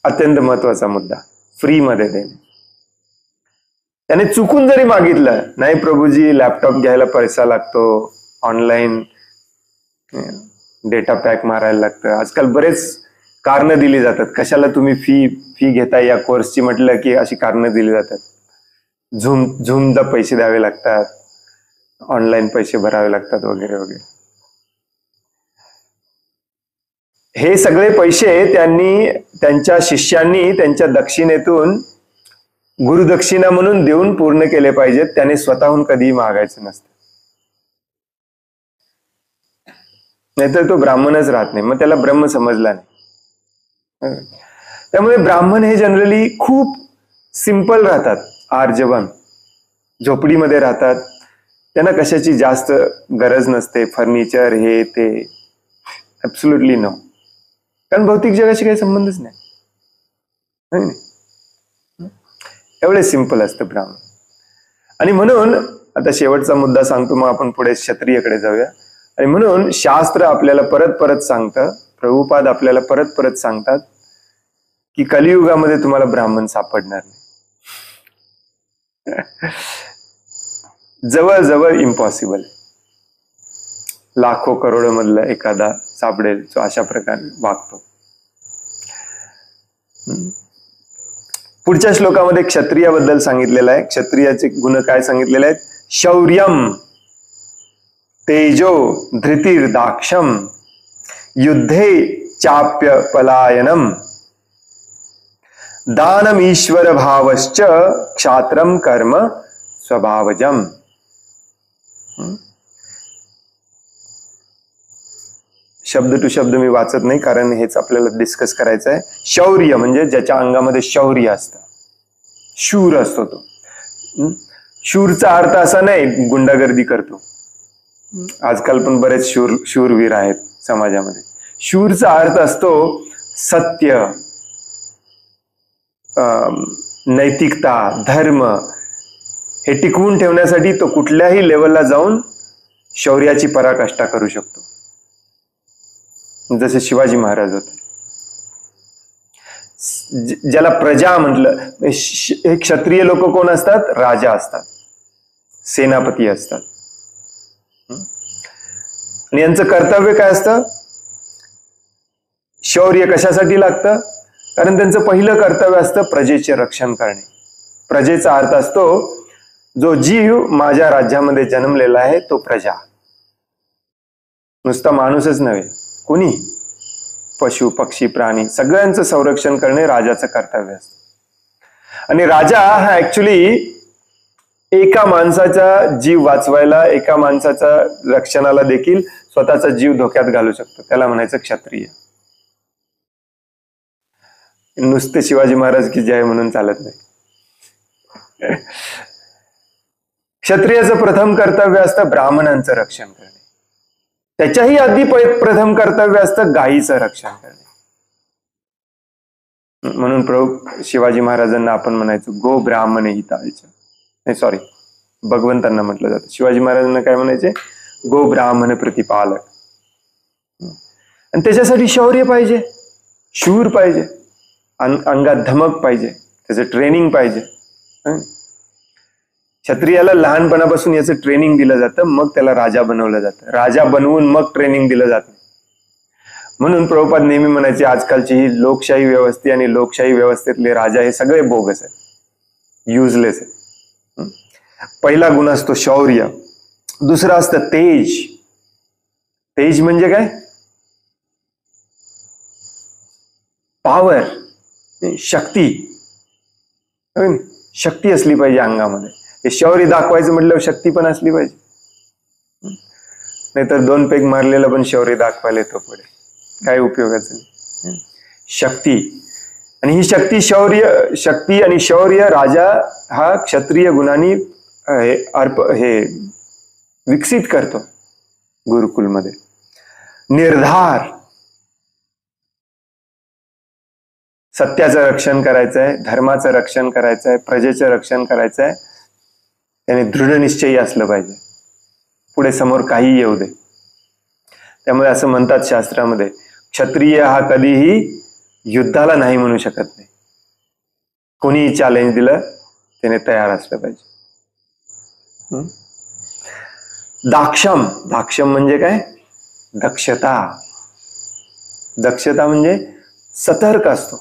अत्यंत महत्वाचा मुद्दा, फ्री मध्ये देणे. त्याने चुकून जरी मागितलं, नाही प्रभूजी लॅपटॉप घ्यायला पैसा लागतो, ऑनलाईन डेटा पॅक मारायला लागतं, आजकाल बरेच कारणं दिली जातात कशाला तुम्ही फी घेताय या कोर्सची. म्हटलं की अशी कारणं दिली जातात. झूमला पैसे द्यावे लागतात, ऑनलाईन पैसे भरावे लागतात वगैरे वगैरे. हे सगळे पैसे त्यांनी त्यांच्या शिष्यांनी त्यांच्या दक्षिणेतून गुरुदक्षिणा म्हणून देऊन पूर्ण केले पाहिजेत. त्याने स्वतःहून कधीही मागायचं नसतं, नाहीतर तो ब्राह्मणच राहत नाही, मग त्याला ब्रह्म समजला नाही. त्यामुळे ब्राह्मण हे जनरली खूप सिंपल राहतात, आर्जवन, झोपडीमध्ये राहतात. त्यांना कशाची जास्त गरज नसते, फर्निचर हे ते, ऍब्सोल्युटली नो. कारण भौतिक जगाशी काही संबंधच नाही. एवढे सिंपल असतं ब्राह्मण. आणि म्हणून आता शेवटचा मुद्दा सांगतो, मग आपण पुढे क्षत्रियकडे जाऊया. आणि म्हणून शास्त्र आपल्याला परत परत सांगतं, प्रभुपाद आपल्याला परत परत सांगतात की कलियुगामध्ये तुम्हाला ब्राह्मण सापडणार नाही. जवळजवळ इम्पॉसिबल. लाखो करोडो मधला एखादा सापडेल जो अशा प्रकारे वागतो. पुढच्या श्लोकामध्ये क्षत्रियाबद्दल सांगितलेलं आहे. क्षत्रियाचे गुण काय सांगितलेले आहेत? शौर्यम, तेजो, धृतिर्दाक्षम, युद्धे चाप्य पलायनम, दानम ईश्वर भावश्च, क्षात्रम कर्म स्वभावजम. शब्द टू शब्द मी वाचत नाही कारण हेच आपल्याला डिस्कस करायचं आहे. शौर्य म्हणजे ज्याच्या अंगामध्ये शौर्य असतं, शूर असतो तो. शूरचा अर्थ असा नाही गुंडागर्दी करतो, आजकाल पण बरेच शूरवीर आहेत समाजामध्ये. शूरचा अर्थ असतो सत्य, नैतिकता, धर्म हे टिकवून ठेवण्यासाठी तो कुठल्याही लेवलला जाऊन शौर्याची पराकाष्ठा करू शकतो, जसे शिवाजी महाराज होते. ज्याला प्रजा म्हटलं, हे क्षत्रिय लोक कोण असतात? राजा असतात, सेनापती असतात. आणि यांचं कर्तव्य काय असतं? शौर्य कशासाठी लागतं? कारण त्यांचं पहिलं कर्तव्य असतं प्रजेचे रक्षण करणे. प्रजेचा अर्थ असतो जो जीव माझ्या राज्यामध्ये जन्मलेला आहे तो प्रजा. नुसता माणूसच नव्हे, कोणी, पशु पक्षी प्राणी सगळ्यांचं संरक्षण करणे राजाचं कर्तव्य असतं. आणि राजा हा ऍक्च्युली एका माणसाचा जीव वाचवायला, एका माणसाच्या रक्षणाला देखील स्वतःचा जीव धोक्यात घालू शकतो. त्याला म्हणायचं क्षत्रिय. नुसते शिवाजी महाराज की जय म्हणून चालत नाही. क्षत्रियाचं प्रथम कर्तव्य असतं ब्राह्मणांचं रक्षण करणे. त्याच्याही आधी प्रथम कर्तव्य असतं गायीचं रक्षण करणे. म्हणून प्रभू शिवाजी महाराजांना आपण म्हणायचो गो ब्राह्मण हितायचं. नाही सॉरी, भगवंतांना म्हटलं जातं. शिवाजी महाराजांना काय म्हणायचे? गो ब्राह्मण प्रतिपालक. आणि त्याच्यासाठी शौर्य पाहिजे, शूर पाहिजे, अंगात धमक पाहिजे, त्याचं ट्रेनिंग पाहिजे. क्षत्रियाला लहानपणापासून याचं ट्रेनिंग दिलं जातं, मग त्याला राजा बनवलं जातं. राजा बनवून मग ट्रेनिंग दिलं जातं. म्हणून प्रभुपाद नेहमी म्हणायचे आजकालची ही लोकशाही व्यवस्था आणि लोकशाही व्यवस्थेतले राजा हे सगळे बोगस आहेत, युजलेस आहेत. पहिला गुण असतो शौर्य, दुसरा असतं तेज. तेज म्हणजे काय? पॉवर, शक्ती. शक्ती असली पाहिजे अंगामध्ये. हे शौर्य दाखवायचं म्हटलं शक्ती पण असली पाहिजे. नाहीतर 2 पेग मारलेला पण शौर्य दाखवायला येतो पुढे, काय उपयोगाचं नाही. शक्ती, आणि ही शक्ती आणि शौर्य राजा हा क्षत्रिय गुणांनी हे विकसित करतो गुरुकुलमध्ये. निर्धार, सत्याचं रक्षण करायचंय, धर्माचं रक्षण करायचंय, प्रजेचं रक्षण करायचंय. त्याने दृढ निश्चयी असलं पाहिजे, पुढे समोर काही येऊ दे. त्यामुळे असं म्हणतात शास्त्रामध्ये, क्षत्रिय हा कधीही युद्धाला नाही म्हणू शकत नाही. कोणीही चॅलेंज दिलं त्याने तयार असलं पाहिजे. दाक्षम, दाक्षम म्हणजे काय? दक्षता. दक्षता म्हणजे सतर्क असतो,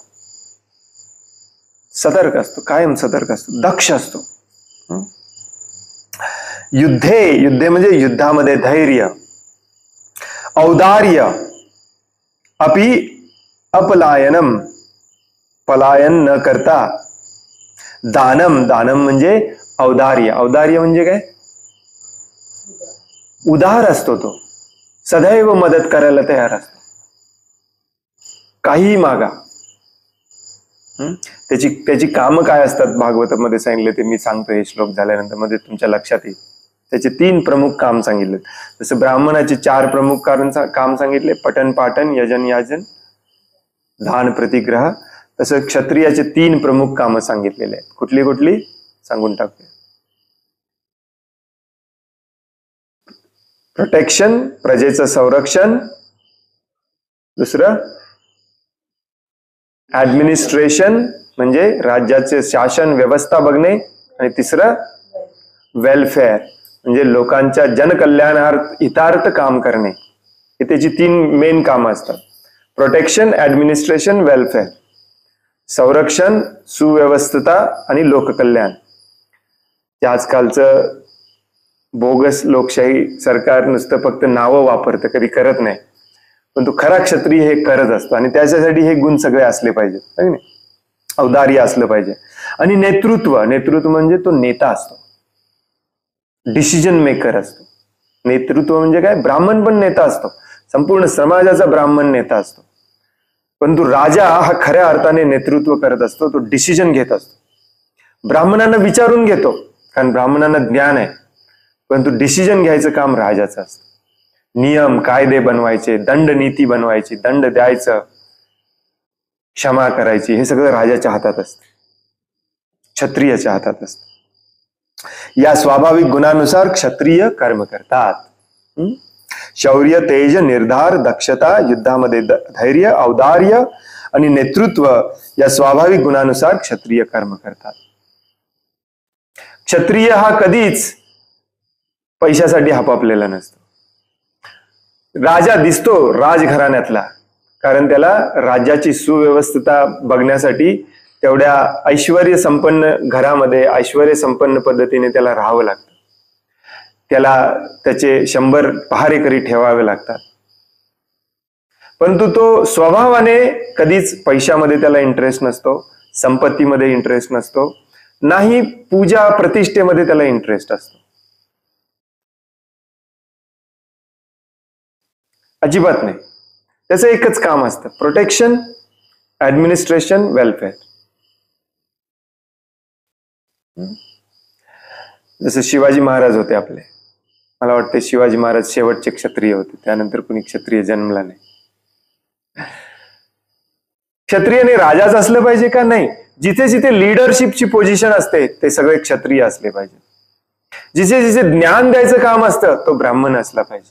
सतर्क असतो, कायम सतर्क असतो, दक्ष असतो. युद्धे म्हणजे युद्धामध्ये धैर्य. औदार्य, अपलायनम, पलायन न करता. दानम, दानम म्हणजे औदार्य. औदार्य म्हणजे काय? उदार असतो, तो सदैव मदत करायला तयार असतो, काहीही मागा. त्याची कामं काय असतात भागवतामध्ये सांगितले ते मी सांगतो हे श्लोक झाल्यानंतर, मध्ये तुमच्या लक्षात येईल. त्याचे 3 प्रमुख काम सांगितले. जसं ब्राह्मणाचे 4 प्रमुख काम सांगितले, पठन पाठन, यजन याजन, दान प्रतिग्रह. तसं क्षत्रियाचे 3 प्रमुख कामं सांगितलेले आहेत. कुठली कुठली सांगून टाकते. प्रोटेक्शन, प्रजेचं संरक्षण. दुसरं ऍडमिनिस्ट्रेशन म्हणजे राज्याचे शासन व्यवस्था बघणे. आणि तिसरं वेलफेअर म्हणजे लोकांच्या जनकल्याणार्थ हितार्थ काम करणे. हे त्याची 3 मेन कामं असतात. Protection, administration, welfare. संरक्षण, सुव्यवस्था आणि लोककल्याण. ते आजकालचं बोगस लोकशाही सरकार नुसतं फक्त नावं वापरतं, कधी करत नाही. पण तो खरा क्षत्रिय हे करत असतो, आणि त्याच्यासाठी हे गुण सगळे असले पाहिजेत. नाही, औदार्य असलं पाहिजे. आणि नेतृत्व, नेतृत्व म्हणजे तो नेता असतो, डिसिजन मेकर असतो. नेतृत्व म्हणजे काय? ब्राह्मण पण नेता असतो, संपूर्ण समाजाचा ब्राह्मण नेता असतो. परंतु राजा हा खऱ्या अर्थाने नेतृत्व करत असतो, तो डिसिजन घेत असतो. ब्राह्मणांना विचारून घेतो, कारण ब्राह्मणांना ज्ञान आहे, परंतु डिसिजन घ्यायचं काम राजाचं असतं. नियम कायदे बनवायचे, दंड नीती बनवायची, दंड द्यायचं, क्षमा करायची, हे सगळं राजाच्या हातात असतं, क्षत्रियाच्या हातात असतं. या स्वाभाविक गुणानुसार क्षत्रिय कर्म करतात. शौर्य, तेज, निर्धार, दक्षता, युद्धामध्ये धैर्य, औदार्य आणि नेतृत्व या स्वाभाविक गुणानुसार क्षत्रिय कर्म करतात. क्षत्रिय हा कधीच पैशासाठी हापापलेला नसतो. राजा दिसतो राजघराण्यातला, कारण त्याला राज्याची सुव्यवस्था बघण्यासाठी तेवढ्या ऐश्वर्य संपन्न घरामध्ये ऐश्वर्य संपन्न पद्धतीने त्याला राहावं लागतं. त्याला त्याचे 100 पहारेकरी ठेवावे लागतात. परंतु तो स्वभावाने कधीच पैशामध्ये त्याला इंटरेस्ट नसतो, संपत्तीमध्ये इंटरेस्ट नसतो, नाही पूजा प्रतिष्ठेमध्ये त्याला इंटरेस्ट असतो, अजिबात नाही. त्याचं एकच काम असतं, प्रोटेक्शन, ऍडमिनिस्ट्रेशन, वेलफेअर. जसं शिवाजी महाराज होते आपले, मला वाटतं शिवाजी महाराज शेवटचे क्षत्रिय होते, त्यानंतर कुणी क्षत्रिय जन्मला नाही. क्षत्रियने राजाच असलं पाहिजे का? नाही. जिथे जिथे लिडरशिपची पोझिशन असते ते सगळे क्षत्रिय असले पाहिजे. जिथे जिथे ज्ञान द्यायचं काम असतं तो ब्राह्मण असला पाहिजे.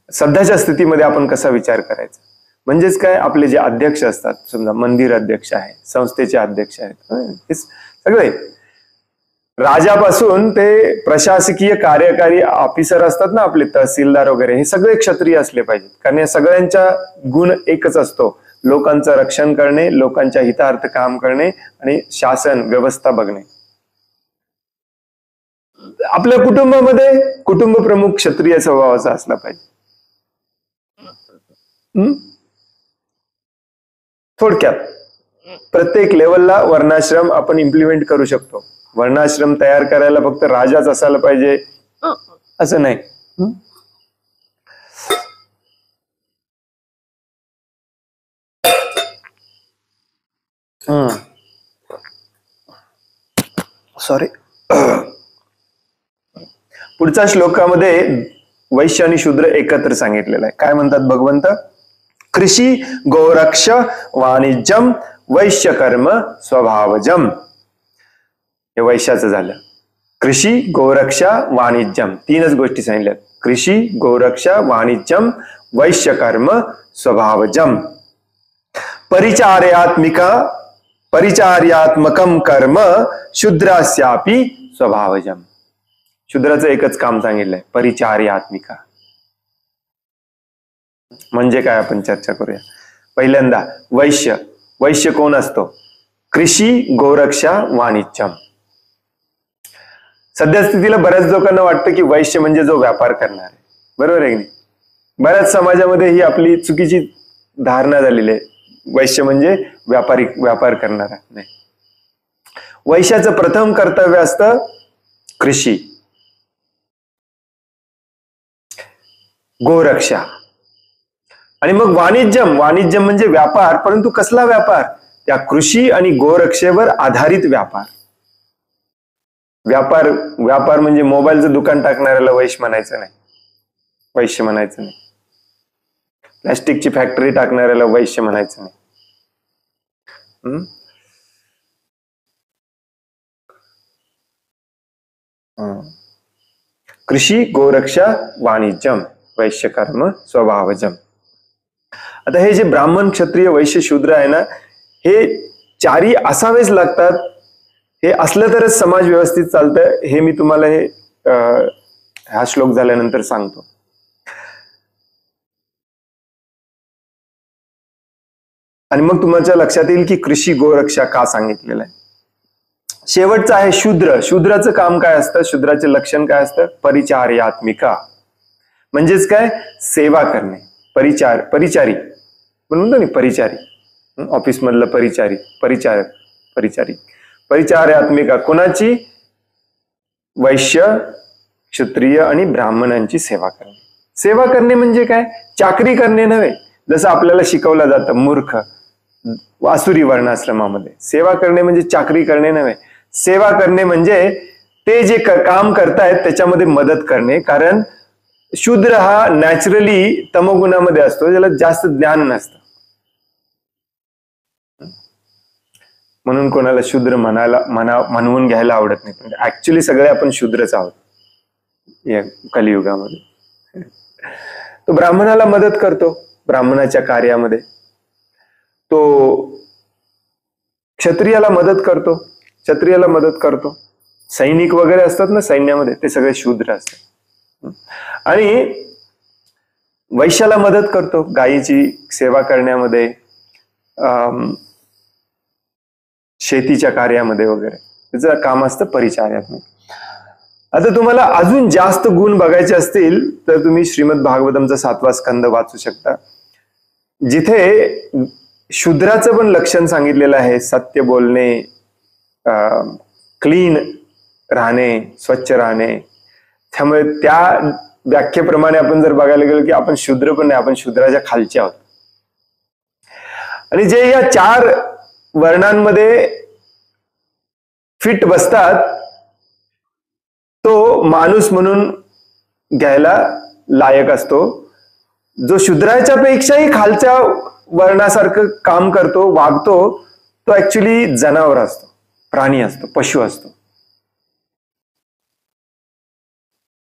सध्याच्या स्थितीमध्ये आपण कसा विचार करायचा? म्हणजेच काय, आपले जे अध्यक्ष असतात, समजा मंदिर अध्यक्ष आहे, संस्थेचे अध्यक्ष आहेत, हे सगळे राजापासून ते प्रशासकीय कार्यकारी ऑफिसर असतात ना आपले, तहसीलदार वगैरे, हे सगळे क्षत्रिय असले पाहिजेत. कारण या सगळ्यांचा गुण एकच असतो, लोकांचं रक्षण करणे, लोकांच्या हितार्थ काम करणे आणि शासन व्यवस्था बघणे. आपल्या कुटुंबामध्ये कुटुंब प्रमुख क्षत्रिय स्वभावाचा असला पाहिजे. थोडक्यात प्रत्येक लेवलला वर्णाश्रम आपण इम्प्लिमेंट करू शकतो. वर्णाश्रम तयार करायला फक्त राजाच असायला पाहिजे असं नाही. सॉरी. पुढच्या श्लोकामध्ये वैश्य आणि शूद्र एकत्र सांगितलेलं आहे. काय म्हणतात भगवंत? कृषी गोरक्ष वाणिज्यम वैश्य कर्म स्वभावजम. हे वैश्याचं झालं. कृषी गोरक्षा वाणिज्यम, तीनच गोष्टी सांगितल्यात. कृषी गोरक्षा वाणिज्यम वैश्य कर्म स्वभावजम. परिचार्यात्मकम कर्म शूद्रास्यापि स्वभावजम. शूद्राचं एकच काम सांगितलंय, परिचार्यात्मिका. म्हणजे काय आपण चर्चा करूया. पहिल्यांदा वैश्य. वैश्य कोण असतो? कृषी गोरक्षा वाणिज्यम. सध्या स्थितीला बऱ्याच लोकांना वाटतं की वैश्य म्हणजे जो व्यापार करणार आहे, बरोबर आहे की नाही? बऱ्याच समाजामध्ये ही आपली चुकीची धारणा झालेली आहे, वैश्य म्हणजे व्यापार करणारा. नाही. वैश्याचं प्रथम कर्तव्य असतं कृषी, गोरक्षा, आणि मग वाणिज्यम. वाणिज्यम म्हणजे व्यापार, परंतु कसला व्यापार? त्या कृषी आणि गोरक्षेवर आधारित व्यापार. व्यापार म्हणजे मोबाईलचं दुकान टाकणाऱ्याला वैश्य म्हणायचं नाही, वैश्य म्हणायचं नाही. प्लॅस्टिकची फॅक्टरी टाकणाऱ्याला वैश्य म्हणायचं नाही. कृषी गोरक्षा वाणिज्यम वैश्य कर्म स्वभावजम. आता हे जे ब्राह्मण क्षत्रिय वैश्य शूद्र आहे ना, हे चारी असावेच लागतात. हे असलं तरच समाज व्यवस्थित चालतं. हे मी तुम्हाला हा श्लोक झाल्यानंतर सांगतो. आणि मग तुमच्या लक्षात येईल की कृषी गोरक्षा का सांगितलेलं आहे. शेवटचं आहे शूद्र. शूद्राचं काम काय असतं? शूद्राचे लक्षण काय असतं? परिचार्यात्मिका. म्हणजेच काय? सेवा करणे. परिचारी म्हणून ना, परिचारी, ऑफिस मधलं परिचारिक. परिचार्यात्मिका कोणाची? वैश्य, क्षत्रिय आणि ब्राह्मणांची सेवा करणे. सेवा करणे म्हणजे काय? चाकरी करणे नव्हे. जसं आपल्याला शिकवलं जातं मूर्ख आसुरी वर्णाश्रमामध्ये. सेवा करणे म्हणजे चाकरी करणे नव्हे. सेवा करणे म्हणजे ते जे काम करतायत त्याच्यामध्ये मदत करणे. कारण शूद्र हा नॅचरली तमोगुणामध्ये असतो, ज्याला जास्त ज्ञान नसतं. म्हणून कोणाला शूद्र म्हणवून घ्यायला आवडत नाही, पण ऍक्च्युली सगळे आपण शूद्रच आहोत या कलियुगामध्ये. तो ब्राह्मणाला मदत करतो ब्राह्मणाच्या कार्यामध्ये, तो क्षत्रियाला मदत करतो. सैनिक वगैरे असतात ना सैन्यामध्ये, ते सगळे शूद्र असतात. आणि वैश्याला मदत करतो गायीची सेवा करण्यामध्ये, शेतीच्या कार्यामध्ये वगैरे. त्याचं काम असतं परिचार्यात्मक. आता तुम्हाला अजून जास्त गुण बघायचे असतील तर तुम्ही श्रीमद भागवतमचा 7वा स्कंद वाचू शकता, जिथे शूद्राचं पण लक्षण सांगितलेलं आहे. सत्य बोलणे, क्लीन राहणे, स्वच्छ राहणे. त्यामुळे त्या व्याख्येप्रमाणे आपण जर बघायला गेलो की आपण शूद्र पण नाही, आपण शूद्राच्या खालचे आहोत. आणि जे या 4 वर्णांमध्ये फिट बसतात तो माणूस म्हणून घ्यायला लायक असतो. जो शूद्राच्या पेक्षाही खालच्या वर्णासारखं काम करतो, वागतो, तो ऍक्च्युली जनावर असतो, प्राणी असतो, पशु असतो.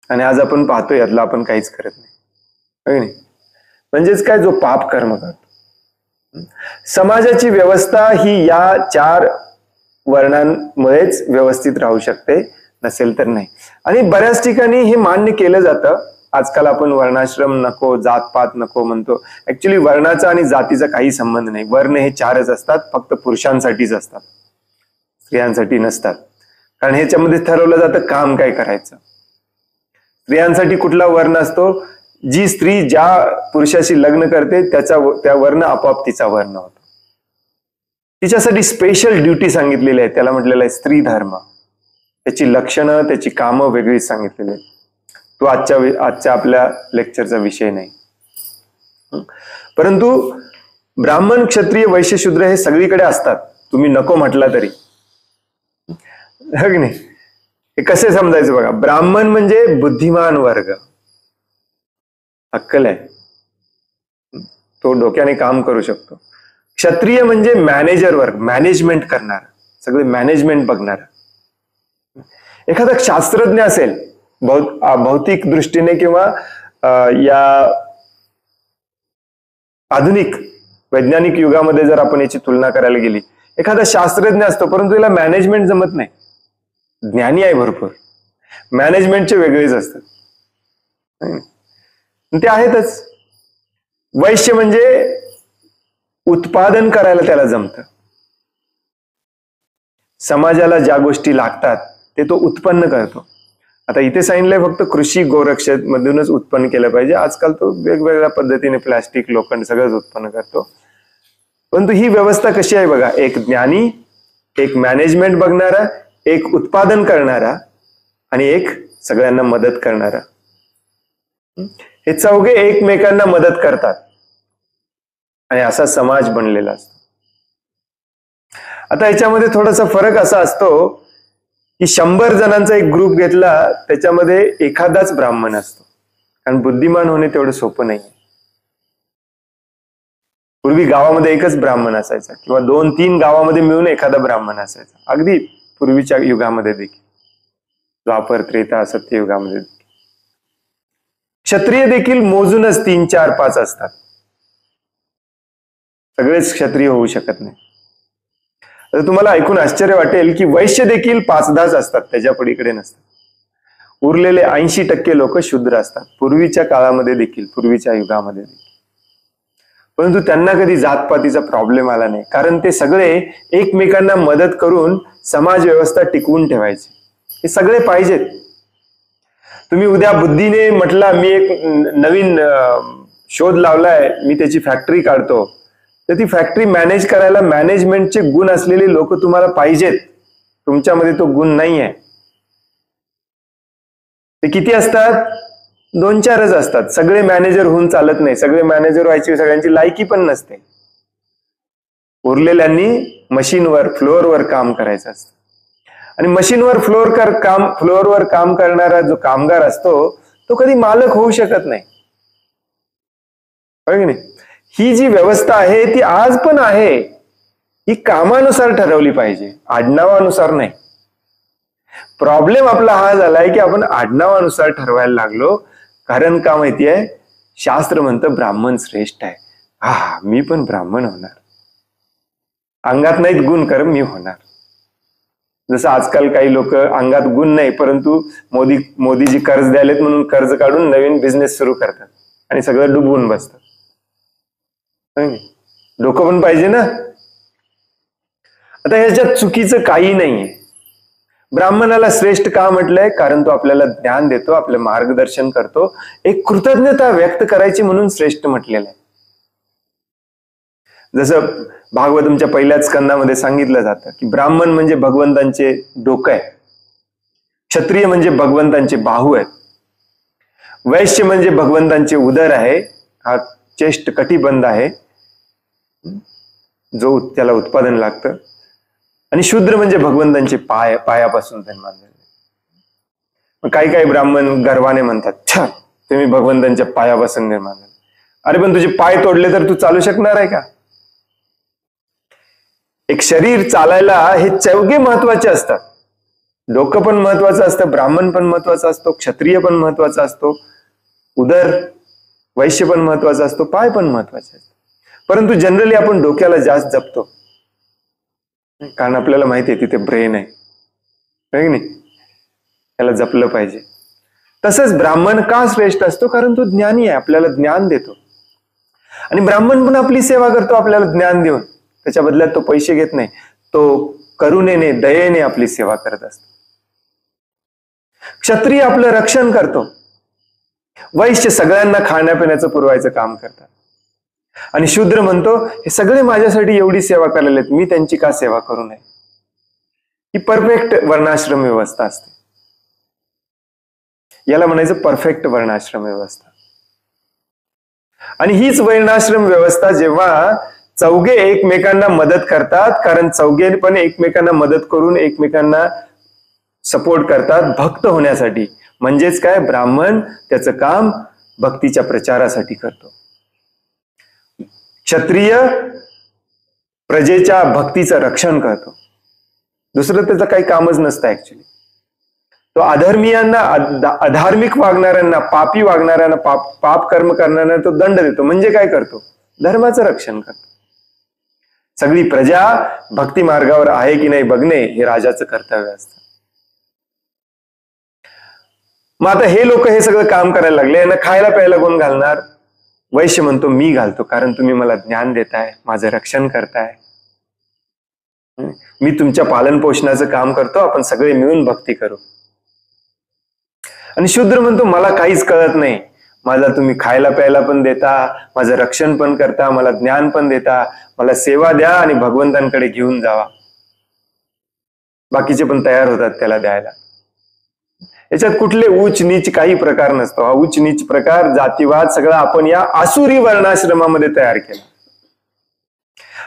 आणि आज आपण पाहतो यातलं आपण काहीच करत नाही. म्हणजेच काय, जो पाप कर्म करतो. समाजाची व्यवस्था ही या 4 वर्णांमुळेच व्यवस्थित राहू शकते, नसेल तर नाही. आणि बऱ्याच ठिकाणी हे मान्य केलं जातं. आजकाल आपण वर्णाश्रम नको, जातपात नको म्हणतो. ऍक्च्युली वर्णाचा आणि जातीचा काही संबंध नाही. वर्ण हे 4च असतात, फक्त पुरुषांसाठीच असतात, स्त्रियांसाठी नसतात. कारण ह्याच्यामध्ये ठरवलं जातं काम काय करायचं. स्त्रियांसाठी कुठला वर्ण असतो, जी स्त्री ज्या पुरुषाशी लग्न करते त्या वर्ण आपोआप तिचा वर्ण होतो. तिच्यासाठी स्पेशल ड्युटी सांगितलेली आहे, त्याला म्हटलेलं आहे स्त्री धर्म. त्याची लक्षणं, त्याची कामं वेगळीच सांगितलेली आहेत. तो आजच्या आपल्या लेक्चरचा विषय नाही. परंतु ब्राह्मण, क्षत्रिय, वैश्य, शूद्र हे सगळीकडे असतात, तुम्ही नको म्हटला तरी. नाही, हे कसे समजायचं बघा. ब्राह्मण म्हणजे बुद्धिमान वर्ग, अक्कल आहे, तो डोक्याने काम करू शकतो. क्षत्रिय म्हणजे मॅनेजर वर्ग, मॅनेजमेंट करणार, सगळे मॅनेजमेंट बघणार. एखादा शास्त्रज्ञ असेल, भौतिक दृष्टीने किंवा या आधुनिक वैज्ञानिक युगामध्ये जर आपण याची तुलना करायला गेली, एखादा शास्त्रज्ञ असतो परंतु याला मॅनेजमेंट जमत नाही. ज्ञानी आहे भरपूर, मॅनेजमेंटचे वेगळेच असतात, ते आहेतच. वैश्य म्हणजे उत्पादन करायला त्याला जमतं. समाजाला ज्या गोष्टी लागतात ते तो उत्पन्न करतो. आता इथे सांगितलंय फक्त कृषी गोरक्षक मधूनच उत्पन्न केलं पाहिजे. आजकाल तो वेगवेगळ्या पद्धतीने प्लास्टिक, लोखंड सगळंच उत्पन्न करतो. परंतु ही व्यवस्था कशी आहे बघा. एक ज्ञानी, एक मॅनेजमेंट बघणारा, एक उत्पादन करणारा आणि एक सगळ्यांना मदत करणारा. हे चौघे एकमेकांना मदत करतात आणि असा समाज बनलेला असतो. आता याच्यामध्ये थोडासा फरक असा असतो की 100 जणांचा एक ग्रुप घेतला, त्याच्यामध्ये एखादाच ब्राह्मण असतो. कारण बुद्धिमान होणे तेवढं सोपं नाही. पूर्वी गावामध्ये एकच ब्राह्मण असायचा किंवा 2-3 गावामध्ये मिळून एखादा ब्राह्मण असायचा. अगदी पूर्वीच्या युगामध्ये देखील, द्वापर, त्रेता, सत्ययुगामध्ये देखील. क्षत्रिय देखील मोजूनच 3, 4, 5 असतात. सगळेच क्षत्रिय होऊ शकत नाही. तर तुम्हाला ऐकून आश्चर्य वाटेल की वैश्य देखील 5-10 असतात, त्याच्या पलीकडे नसतात. उरलेले 80% लोक शूद्र असतात, पूर्वीच्या काळामध्ये देखील, पूर्वीच्या युगामध्ये देखील. परंतु त्यांना कधी जातपातीचा प्रॉब्लेम आला नाही, कारण ते सगळे एकमेकांना मदत करून समाज व्यवस्था टिकवून ठेवायचे. हे सगळे पाहिजेत. तुम्ही उद्या बुद्धीने म्हटला मी एक नवीन शोध लावलाय, मी त्याची फॅक्टरी काढतो, तर ती फॅक्टरी मॅनेज करायला मॅनेजमेंटचे गुण असलेले लोक तुम्हाला पाहिजेत. तुमच्यामध्ये तो गुण नाही आहे. ते किती असतात? 2-4च असतात. सगळे मॅनेजर होऊन चालत नाही. सगळे मॅनेजर व्हायची सगळ्यांची लायकी पण नसते. उरलेल्यांनी मशीनवर, फ्लोअरवर काम करायचं असतं. आणि मशीनवर, फ्लोअरवर काम करणारा जो कामगार असतो तो कधी मालक होऊ शकत नाही. बघ नाही, ही जी व्यवस्था आहे ती आज पण आहे. ही कामानुसार ठरवली पाहिजे, आडनावानुसार नाही. प्रॉब्लेम आपला हा झालाय की आपण आडनावानुसार ठरवायला लागलो. कारण का माहितीये, शास्त्र म्हणतं ब्राह्मण श्रेष्ठ आहे. मी पण ब्राह्मण होणार. अंगात नाहीत गुण, कर मी होणार. जसं आजकाल काही लोक अंगात गुण नाही, परंतु मोदीजी कर्ज द्यायलेत म्हणून कर्ज काढून नवीन बिझनेस सुरू करतात आणि सगळं डुबवून बसतात. डोकं पण पाहिजे ना. आता ह्याच्यात चुकीचं काही नाहीये. ब्राह्मणाला श्रेष्ठ का म्हटलंय? कारण तो आपल्याला ज्ञान देतो, आपलं मार्गदर्शन करतो. एक कृतज्ञता व्यक्त करायची म्हणून श्रेष्ठ म्हटलेलं आहे. जसं भागवतमच्या पहिल्याच स्कंदामध्ये सांगितलं जातं की ब्राह्मण म्हणजे भगवंतांचे डोकं आहे, क्षत्रिय म्हणजे भगवंतांचे बाहू आहेत, वैश्य म्हणजे भगवंतांचे उदर आहे, हा चेष्ट कटिबंध आहे जो त्याला उत्पादन लागतं, आणि शूद्र म्हणजे भगवंतांचे पायापासून निर्माण झाले. काही काही ब्राह्मण गर्वाने म्हणतात, छा, तुम्ही भगवंतांच्या पायापासून निर्माण झाले. अरे पण तुझे पाय तोडले तर तू चालू शकणार आहे का? एक शरीर चालायला हे चौघे महत्वाचे असतात. डोकं पण महत्वाचं असतं, ब्राह्मण पण महत्वाचा असतो, क्षत्रिय पण महत्वाचा असतो, उदर वैश्य पण महत्वाचा असतो, पाय पण महत्वाचे असतो. परंतु जनरली आपण डोक्याला जास्त जपतो, कारण आपल्याला माहिती आहे तिथे ब्रेन आहे की नाही, त्याला जपलं पाहिजे. तसंच ब्राह्मण का श्रेष्ठ असतो? कारण तो ज्ञानी आहे, आपल्याला ज्ञान देतो. आणि ब्राह्मण पण आपली सेवा करतो आपल्याला ज्ञान देऊन, त्याच्या बदल्यात तो पैसे घेत नाही, तो करुणेने दयेने आपली सेवा करत असतो. क्षत्रिय आपलं रक्षण करतो, वैश्य सगळ्यांना खाण्यापिण्याचं पुरवायचं काम करतात, आणि शूद्र म्हणतो हे सगळे माझ्यासाठी एवढी सेवा करायला आहेत, मी त्यांची का सेवा करू नये. ही परफेक्ट वर्णाश्रम व्यवस्था असते. याला म्हणायचं परफेक्ट वर्णाश्रम व्यवस्था. आणि हीच वर्णाश्रम व्यवस्था जेव्हा चौघे एकमेकांना मदत करतात, कारण चौघे पण एकमेकांना मदत करून एकमेकांना सपोर्ट करतात भक्त होण्यासाठी. म्हणजेच काय, ब्राह्मण त्याचं काम भक्तीच्या प्रचारासाठी करतो, क्षत्रिय प्रजेच्या भक्तीचं रक्षण करतो. दुसरं त्याचं काही कामच नसतं ऍक्च्युली. तो अधर्मीयांना, अधार्मिक वागणाऱ्यांना, पापी वागणाऱ्यांना, पाप कर्म करणाऱ्यांना तो दंड देतो. म्हणजे काय करतो? धर्माचं रक्षण करतो. सगळी प्रजा भक्ती मार्गावर आहे की नाही बघणे हे राजाचं कर्तव्य असतं. मग आता हे लोक हे सगळं काम करायला लागले, यांना खायला प्यायला कोण घालणार? वैश्य म्हणतो मी घालतो, कारण तुम्ही मला ज्ञान देताय, माझं रक्षण करताय, मी तुमच्या पालन पोषणाचं काम करतो, आपण सगळे मिळून भक्ती करू. आणि शूद्र म्हणतो मला काहीच कळत नाही, मला तुम्ही खायला प्यायला पण देता, माझं रक्षण पण करता, मला ज्ञान पण देता, मला सेवा द्या आणि भगवंतांकडे घेऊन जावा. बाकीचे पण तयार होतात त्याला द्यायला. याच्यात कुठले उच्च नीच काही प्रकार नसतो. हा उच्च नीच प्रकार, जातीवाद सगळा आपण या आसुरी वर्णाश्रमामध्ये तयार केला.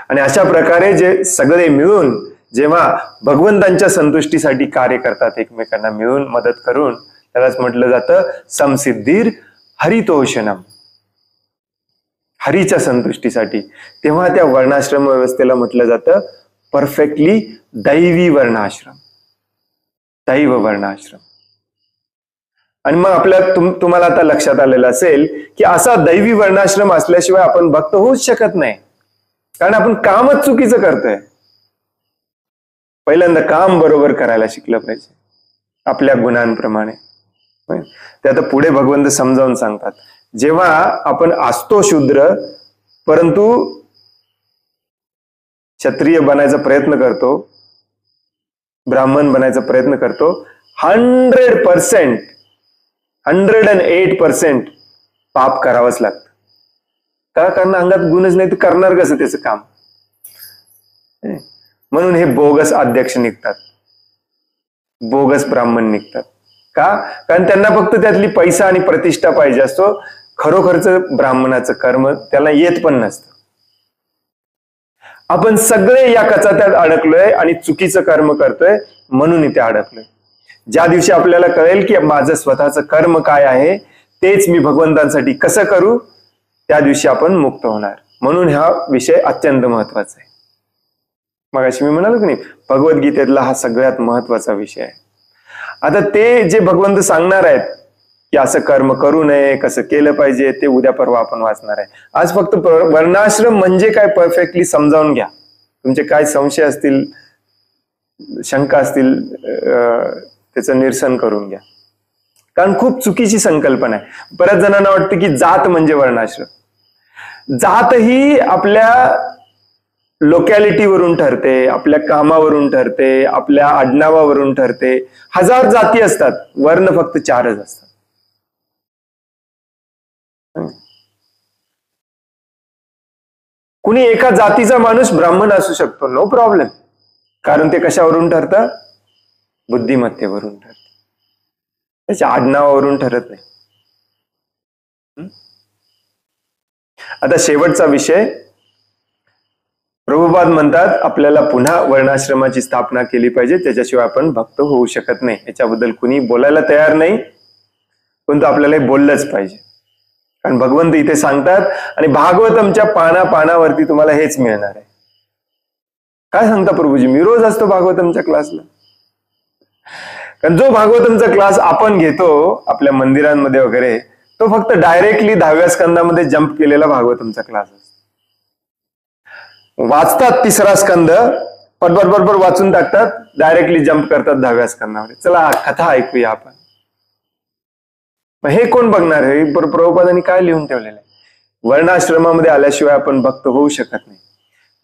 आणि अशा प्रकारे जे सगळे मिळून जेव्हा भगवंतांच्या संतुष्टीसाठी कार्य करतात, एकमेकांना मिळून मदत करून, त्यालाच म्हटलं जातं समसिद्धीर हरितोषणम, हरीच्या संतुष्टीसाठी. तेव्हा त्या वर्णाश्रम व्यवस्थेला म्हटलं जातं परफेक्टली दैवी वर्णाश्रम, दैव वर्णाश्रम. आणि मग आपल्या तुम्हाला आता लक्षात आलेलं असेल की असा दैवी वर्णाश्रम असल्याशिवाय आपण भक्त होऊच शकत नाही, कारण आपण कामच चुकीचं करतोय. पहिल्यांदा काम बरोबर करायला शिकलं पाहिजे आपल्या गुणांप्रमाणे. ते आता पुढे भगवंत समजावून सांगतात. जेव्हा आपण असतो शूद्र परंतु क्षत्रिय बनायचा प्रयत्न करतो, ब्राह्मण बनायचा प्रयत्न करतो, 100%, 108% पाप करावंच लागतं. का? कारण अंगात गुणच नाही, तू करणार कसं त्याचं काम? म्हणून हे बोगस अध्यक्ष निघतात, बोगस ब्राह्मण निघतात. का? कारण त्यांना फक्त त्यातली पैसा आणि प्रतिष्ठा पाहिजे असतो. खरोखरचं ब्राह्मणाचं कर्म त्याला येत पण नसतं. आपण सगळे या कचाट्यात अडकलोय आणि चुकीचं कर्म करतोय, म्हणून इथे अडकलोय. ज्या दिवशी आपल्याला कळेल की माझं स्वतःचं कर्म काय आहे, तेच मी भगवंतांसाठी कसं करू, त्या दिवशी आपण मुक्त होणार. म्हणून हा विषय अत्यंत महत्वाचा आहे. मगाशी मी म्हणालो की नाही, भगवद्गीतेतला हा सगळ्यात महत्वाचा विषय आहे. आता ते जे भगवंत सांगणार आहेत की असं कर्म करू नये, कसं केलं पाहिजे, ते उद्या परवा आपण वाचणार आहे. आज फक्त वर्णाश्रम म्हणजे काय परफेक्टली समजावून घ्या. तुमचे काय संशय असतील, शंका असतील, त्याचं निरसन करून घ्या, कारण खूप चुकीची संकल्पना आहे. बऱ्याच जणांना वाटतं की जात म्हणजे वर्णाश्रम. जात ही आपल्या लोकॅलिटीवरून ठरते, आपल्या कामावरून ठरते, आपल्या आडनावावरून ठरते. 1000 जाती असतात, वर्ण फक्त 4च असतात. कुणी एका जातीचा माणूस ब्राह्मण असू शकतो, नो प्रॉब्लेम, कारण ते कशावरून ठरतं? बुद्धिमत्तेवरून ठरतं, त्याच्या आडनावावरून ठरत नाही. आता शेवटचा विषय, प्रभुपाद म्हणतात आपल्याला पुन्हा वर्णाश्रमाची स्थापना केली पाहिजे, त्याच्याशिवाय आपण भक्त होऊ शकत नाही. याच्याबद्दल कुणी बोलायला तयार नाही, परंतु आपल्याला बोललंच पाहिजे. कारण भगवंत इथे सांगतात आणि भागवतमच्या पानावरती तुम्हाला हेच मिळणार आहे. काय सांगता प्रभूजी? मी रोज असतो भागवतमच्या क्लासला. कारण जो भागवतमचा क्लास आपण घेतो आपल्या मंदिरांमध्ये वगैरे, तो फक्त डायरेक्टली 10व्या स्कंदामध्ये जंप केलेला भागवतमचा क्लास असतो. वाचतात 3रा स्कंद, बरोबर वाचून टाकतात, डायरेक्टली जंप करतात 10व्या स्कंदामध्ये. चला कथा ऐकूया आपण. हे कोण बघणार? हे प्रभुपादांनी काय लिहून ठेवलेलं आहे? वर्णाश्रमामध्ये आल्याशिवाय आपण भक्त होऊ शकत नाही.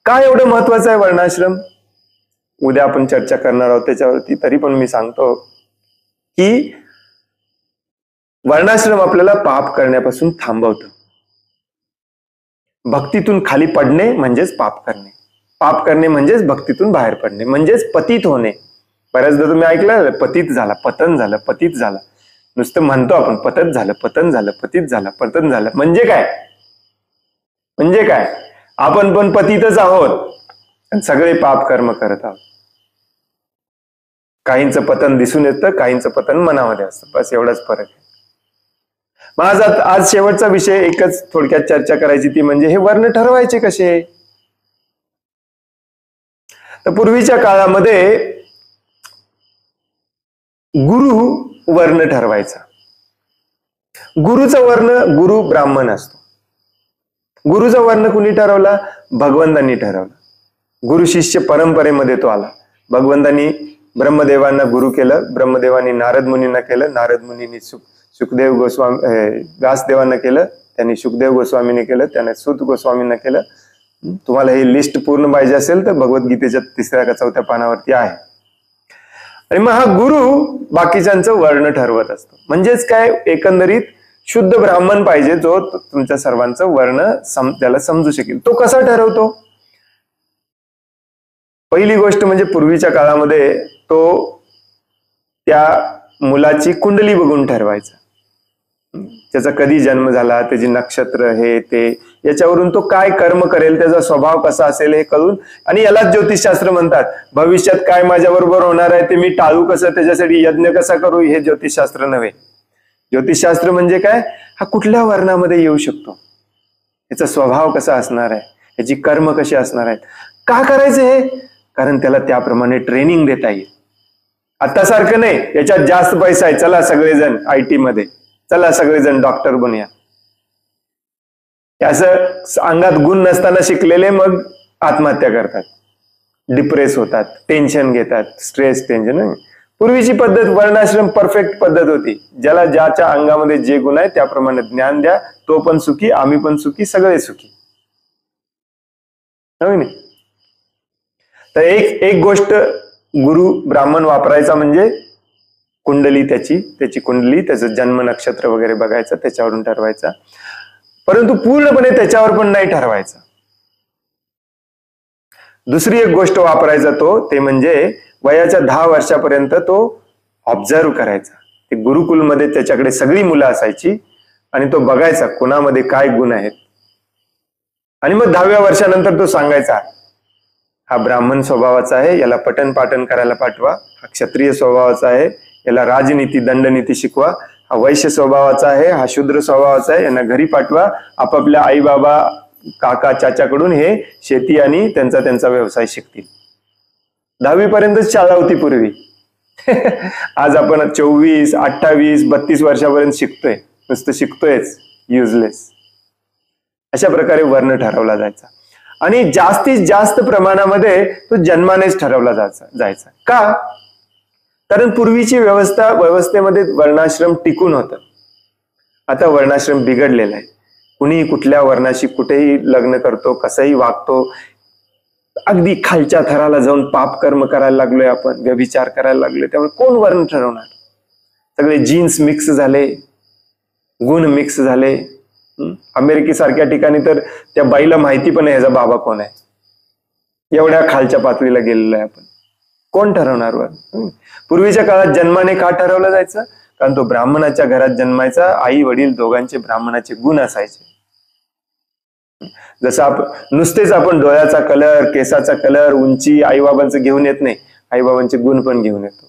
काय एवढं महत्वाचं आहे वर्णाश्रम? उद्या आपण चर्चा करणार आहोत त्याच्यावरती. तरी पण मी सांगतो की वर्णाश्रम आपल्याला पाप करण्यापासून थांबवतं. भक्तीतून खाली पडणे म्हणजेच पाप करणे, पाप करणे म्हणजेच भक्तीतून बाहेर पडणे, म्हणजेच पतित होणे. बऱ्याचदा तुम्ही ऐकलं, पतित झाला, पतन झालं, पतित झाला. नुसतं म्हणतो आपण पतन झालं, पतन झालं, पतित झालं, पतन झालं. म्हणजे काय? म्हणजे काय? आपण पण पतितच आहोत आणि सगळे पाप कर्म करत आहोत. काहींचं पतन दिसून येतं, काहींचं पतन मनामध्ये असतं. बस एवढाच फरक आहे. मग आज शेवटचा विषय एकच थोडक्यात चर्चा करायची, ती म्हणजे हे वर्ण ठरवायचे कसे. तर पूर्वीच्या काळामध्ये गुरु वर्ण ठरवायचा. गुरुचा वर्ण, गुरु ब्राह्मण असतो. गुरुचा वर्ण कुणी ठरवला? भगवंतांनी ठरवला. गुरु शिष्य परंपरेमध्ये तो आला. भगवंतांनी ब्रह्मदेवांना गुरु केलं, ब्रह्मदेवांनी नारद मुनींना केलं, नारद मुनींनी सुखदेव गोस्वामी व्यासदेवांना केलं, त्यांनी सुखदेव गोस्वामीने केलं, त्याने सूत गोस्वामींना केलं. तुम्हाला ही लिस्ट पूर्ण पाहिजे असेल तर भगवद्गीतेच्या 3ऱ्या का 4थ्या पानावरती आहे. आणि मग हा गुरु बाकीच्यांचं वर्ण ठरवत असतो. म्हणजेच काय? एकंदरीत शुद्ध ब्राह्मण पाहिजे, जो तुमच्या सर्वांचं वर्ण त्याला समजू शकेल. तो कसा ठरवतो? पहिली गोष्ट म्हणजे पूर्वीच्या काळामध्ये तो त्या मुलाची कुंडली बघून ठरवायचा. त्याचा कधी जन्म झाला, त्याची नक्षत्र, हे ते, याच्यावरून तो काय कर्म करेल, त्याचा स्वभाव कसा असेल हे कळून. आणि यालाच ज्योतिषशास्त्र म्हणतात. भविष्यात काय माझ्या बरोबर होणार आहे ते मी टाळू कसं, त्याच्यासाठी यज्ञ कसा करू, हे ज्योतिषशास्त्र नव्हे. ज्योतिषशास्त्र म्हणजे काय? हा कुठल्या वर्णामध्ये येऊ शकतो, याचा स्वभाव कसा असणार आहे, याची कर्म कशी असणार आहेत, का करायचं हे? कारण त्याला त्याप्रमाणे ट्रेनिंग देता येईल. आता सारखं नाही, याच्यात जास्त पैसा आहे, चला सगळेजण IT मध्ये, चला सगळेजण डॉक्टर बनूया. असं अंगात गुण नसताना शिकलेले मग आत्महत्या करतात, डिप्रेस होतात, टेन्शन घेतात, स्ट्रेस, टेन्शन. पूर्वीची पद्धत वर्णाश्रम परफेक्ट पद्धत होती. ज्याला ज्याच्या अंगामध्ये जे गुण आहे त्याप्रमाणे ज्ञान द्या, तो पण सुखी, आम्ही पण सुखी, सगळे सुखी. नाही? तर एक गोष्ट गुरु ब्राह्मण वापरायचा म्हणजे कुंडली, त्याची कुंडली, त्याचं जन्म नक्षत्र वगैरे बघायचं, त्याच्यावरून ठरवायचा. परंतु पूर्णपणे त्याच्यावर पण नाही ठरवायचा. दुसरी एक गोष्ट वापरायचा ते म्हणजे वयाच्या 10 वर्षापर्यंत तो ऑब्झर्व करायचा. ते गुरुकुलमध्ये त्याच्याकडे सगळी मुलं असायची आणि तो बघायचा कुणामध्ये काय गुण आहेत. आणि मग 10व्या वर्षानंतर तो सांगायचा, हा ब्राह्मण स्वभावाचा आहे, याला पठण पाठन करायला पाठवा. हा क्षत्रिय स्वभावाचा आहे, याला राजनीती दंडनीती शिकवा. हा वैश्य स्वभावाचा आहे, हा शूद्र स्वभावाचा आहे, यांना घरी पाठवा. आपापल्या आई बाबा काका चाच्याकडून हे शेती आणि त्यांचा व्यवसाय शिकतील. 10वी पर्यंतच शाळा होती पूर्वी. आज आपण 24, 28, 32 वर्षापर्यंत शिकतोय, नुसतं शिकतोयच, युजलेस. अशा प्रकारे वर्ण ठरवला जायचा. आणि जास्तीत जास्त प्रमाणामध्ये तो जन्मानेच ठरवला जायचा. का? कारण पूर्वीची व्यवस्थेमध्ये वर्णाश्रम टिकून होतं. आता वर्णाश्रम बिघडलेला आहे. कुणी कुठल्या वर्णाशी कुठेही लग्न करतो, कसंही वागतो. अगदी खालच्या थराला जाऊन पाप कर्म करायला लागलोय आपण, व्यभिचार करायला लागलोय. त्यामुळे कोण वर्ण ठरवणार? सगळे जीन्स मिक्स झाले, गुण मिक्स झाले. अमेरिकेसारख्या ठिकाणी तर त्या बाईला माहिती पण आहे ह्याचा बाबा कोण आहे. एवढ्या खालच्या पातळीला गेलेलो आहे आपण. कोण ठरवणार वर्ण? पूर्वीच्या काळात जन्माने का ठरवलं जायचं? कारण तो ब्राह्मणाच्या घरात जन्मायचा, आई वडील दोघांचे ब्राह्मणाचे गुण असायचे. जसं आपण नुसतेच आपण डोळ्याचा कलर, केसाचा कलर, उंची आईबाबांचं घेऊन येत नाही, आईबाबांचे गुण पण घेऊन येतो.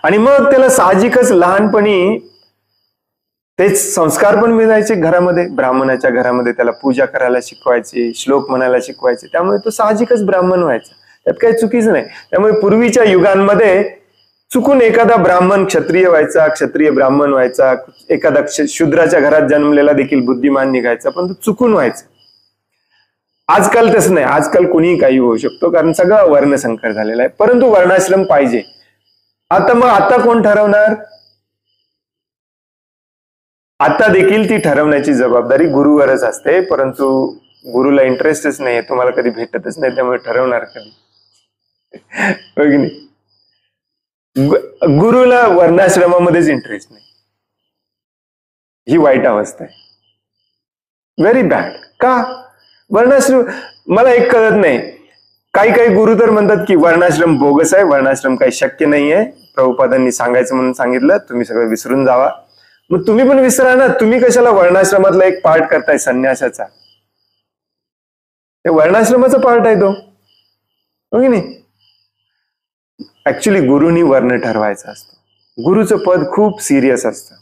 आणि मग त्याला साहजिकच लहानपणी तेच संस्कार पण मिळायचे घरामध्ये, ब्राह्मणाच्या घरामध्ये त्याला पूजा करायला शिकवायचे, श्लोक म्हणायला शिकवायचे, त्यामुळे तो साहजिकच ब्राह्मण व्हायचा, त्यात काही चुकीच नाही. त्यामुळे पूर्वीच्या युगांमध्ये चुकून एखादा ब्राह्मण क्षत्रिय व्हायचा, क्षत्रिय ब्राह्मण व्हायचा, एखादा शूद्राच्या घरात जन्मलेला देखील बुद्धिमान निघायचा, पण तो चुकून व्हायचा. आजकाल तसं नाही, आजकाल कोणीही काही होऊ शकतो, कारण सगळं वर्णसंकर झालेला आहे, परंतु वर्णाश्रम पाहिजे. आता कोण ठरवणार? आता देखील ती ठरवण्याची जबाबदारी गुरुवरच असते, परंतु गुरुला इंटरेस्टच नाही, तुम्हाला कधी भेटतच नाही, त्यामुळे ठरवणार कधी? हो की नाही? गुरुला वर्णाश्रमामध्येच इंटरेस्ट नाही. ही वाईट अवस्था आहे, व्हेरी बॅड. का वर्णाश्रम? मला एक कळत नाही. काही गुरु तर म्हणतात की वर्णाश्रम बोगस आहे, वर्णाश्रम काही शक्य नाहीये, प्रभुपादांनी सांगायचं म्हणून सांगितलं, तुम्ही सगळं विसरून जावा. मग तुम्ही पण विसरा ना, तुम्ही कशाला वर्णाश्रमातला एक पार्ट करताय संन्यासाचा? वर्णाश्रमाचा पार्ट आहे तो, हो की नाही? ऍक्च्युली गुरुनी वर्ण ठरवायचं असतं, गुरुचं पद खूप सिरियस असतं,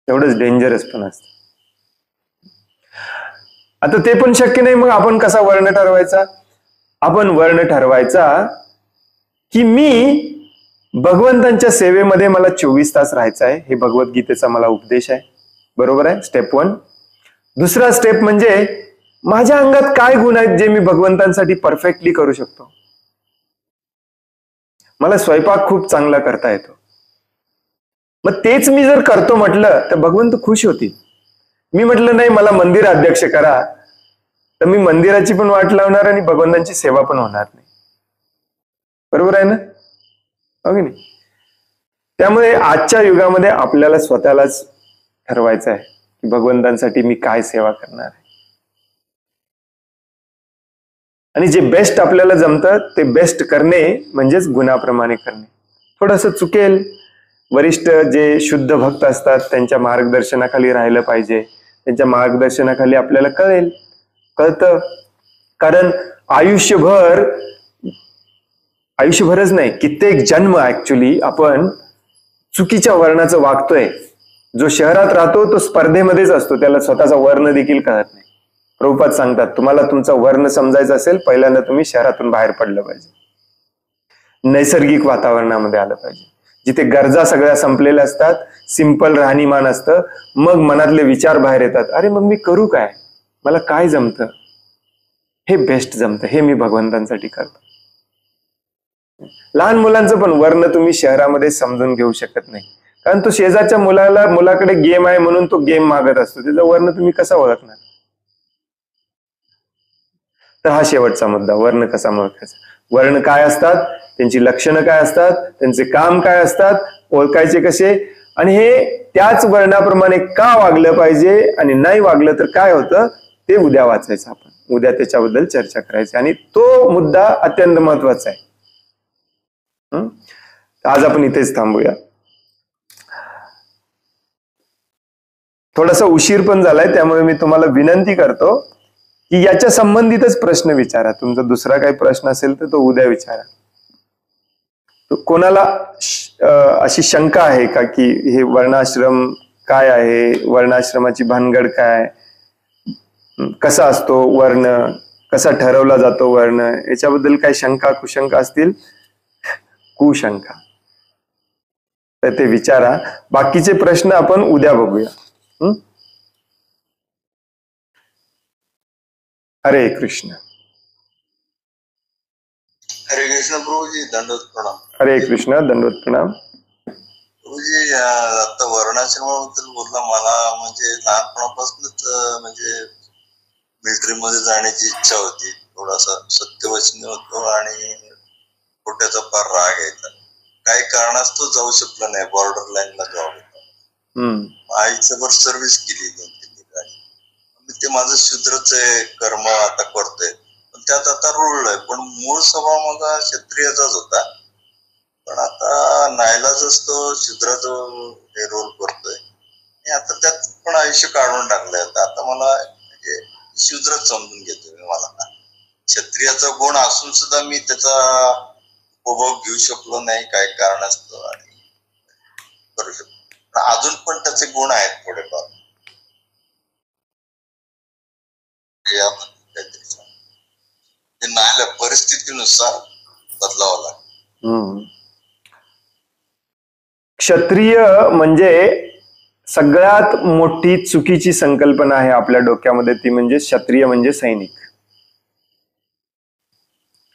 एवढंच डेंजरस पण असतं. आता ते पण शक्य नाही, मग आपण कसा वर्ण ठरवायचा? आपण वर्ण ठरवायचा की मी भगवंतांच्या सेवेमध्ये मला 24 तास राहायचं आहे, हे भगवद्गीतेचा मला उपदेश आहे, बरोबर आहे, स्टेप 1. दुसरा स्टेप म्हणजे माझ्या अंगात काय गुण आहेत जे मी भगवंतांसाठी परफेक्टली करू शकतो. मला स्वयंपाक खूप चांगला करता येतो, मग तेच मी जर करतो म्हटलं तर भगवंत खुश होतील. मी म्हटलं नाही मला मंदिर अध्यक्ष करा, तर मी मंदिराची पण वाट लावणार आणि भगवंतांची सेवा पण होणार नाही, बरोबर आहे ना, हो की नाही? त्यामुळे आजच्या युगामध्ये आपल्याला स्वतःलाच ठरवायचं आहे की भगवंतांसाठी मी काय सेवा करणार आहे, आणि जे बेस्ट आपल्याला जमतं ते बेस्ट करणे म्हणजेच गुणाप्रमाणे करणे. थोडंसं चुकेल, वरिष्ठ जे शुद्ध भक्त असतात त्यांच्या मार्गदर्शनाखाली राहिलं पाहिजे, त्यांच्या मार्गदर्शनाखाली आपल्याला कळतं, कारण आयुष्यभरच नाही, कित्येक जन्म ऍक्च्युली आपण चुकीच्या वर्णाचं वागतोय. जो शहरात राहतो तो स्पर्धेमध्येच असतो, त्याला स्वतःचा वर्ण देखील कळत नाही. प्रभुपाद सांगतात तुम्हाला तुमचा वर्ण समजायचा असेल, पहिल्यांदा तुम्ही शहरातून बाहेर पडलं पाहिजे, नैसर्गिक वातावरणामध्ये आलं पाहिजे, जिथे गरजा सगळ्या संपलेल्या असतात, सिंपल राहणीमान असतं, मग मनातले विचार बाहेर येतात, अरे मग मी करू काय, मला काय जमतं, हे बेस्ट जमतं, हे मी भगवंतांसाठी करतो. लहान मुलांचं पण वर्ण तुम्ही शहरामध्ये समजून घेऊ शकत नाही, कारण तो शेजारच्या मुलाकडे गेम आहे म्हणून तो गेम मागत असतो, त्याचा वर्ण तुम्ही कसा ओळखणार? तर हा शेवटचा मुद्दा, वर्ण कसा ओळखायचा, वर्ण काय असतात, त्यांची लक्षणं काय असतात, त्यांचे काम काय असतात, ओळखायचे कसे, आणि हे त्याच वर्णाप्रमाणे का वागलं पाहिजे आणि नाही वागलं तर काय होतं ते उद्या वाचायचं, आपण उद्या त्याच्याबद्दल चर्चा करायची, आणि तो मुद्दा अत्यंत महत्वाचा आहे. आज आपण इथेच थांबूया, थोडासा उशीर पण झालाय, त्यामुळे मी तुम्हाला विनंती करतो की याच्या संबंधितच प्रश्न विचारा. तुमचा दुसरा काही प्रश्न असेल तर तो उद्या विचारा. कोणाला अशी शंका आहे का की हे वर्णाश्रम काय आहे, वर्णाश्रमाची भानगड काय, कसा असतो वर्ण, कसा ठरवला जातो वर्ण, याच्याबद्दल काही शंका कुशंका असतील, कुशंका, तर ते विचारा. बाकीचे प्रश्न आपण उद्या बघूया. हरे कृष्ण. हरे कृष्ण प्रभूजी, दंडवत प्रणाम. हरे कृष्ण, दंडवत प्रणाम. प्रभूजी आता वर्णाश्रमाबद्दल बोलला, मला म्हणजे लहानपणापासूनच म्हणजे मिलिटरी मध्ये जाण्याची इच्छा होती, थोडासा सत्यवचनी होतो आणि खोट्याचा फार राग यायचा, काही कारणास्तव जाऊ शकलो नाही, बॉर्डर लाईनला जॉब होता, आयुष्यभर सर्व्हिस केली 2-3 ठिकाणी, ते माझं शूद्रच कर्म आता करतोय, पण त्यात आता रुळलंय, पण मूळ स्वभाव माझा क्षत्रियाचाच होता, पण आता नाईलाज असतो शूद्राचा हे रोल करतोय, पण आयुष्य काढून टाकलंय. आता मला म्हणजे शूद्रच समजून घेतोय मी मला. क्षत्रियाचा गुण असून सुद्धा मी त्याचा उपभोग घेऊ शकलो नाही काही कारणास्तव आणि करू शकतो. अजून पण त्याचे गुण आहेत थोडेफार. नाही परिस्थितीनुसार बदलावं लागतं. क्षत्रिय म्हणजे सगळ्यात मोठी चुकीची संकल्पना आहे आपल्या डोक्यामध्ये, ती म्हणजे क्षत्रिय म्हणजे सैनिक.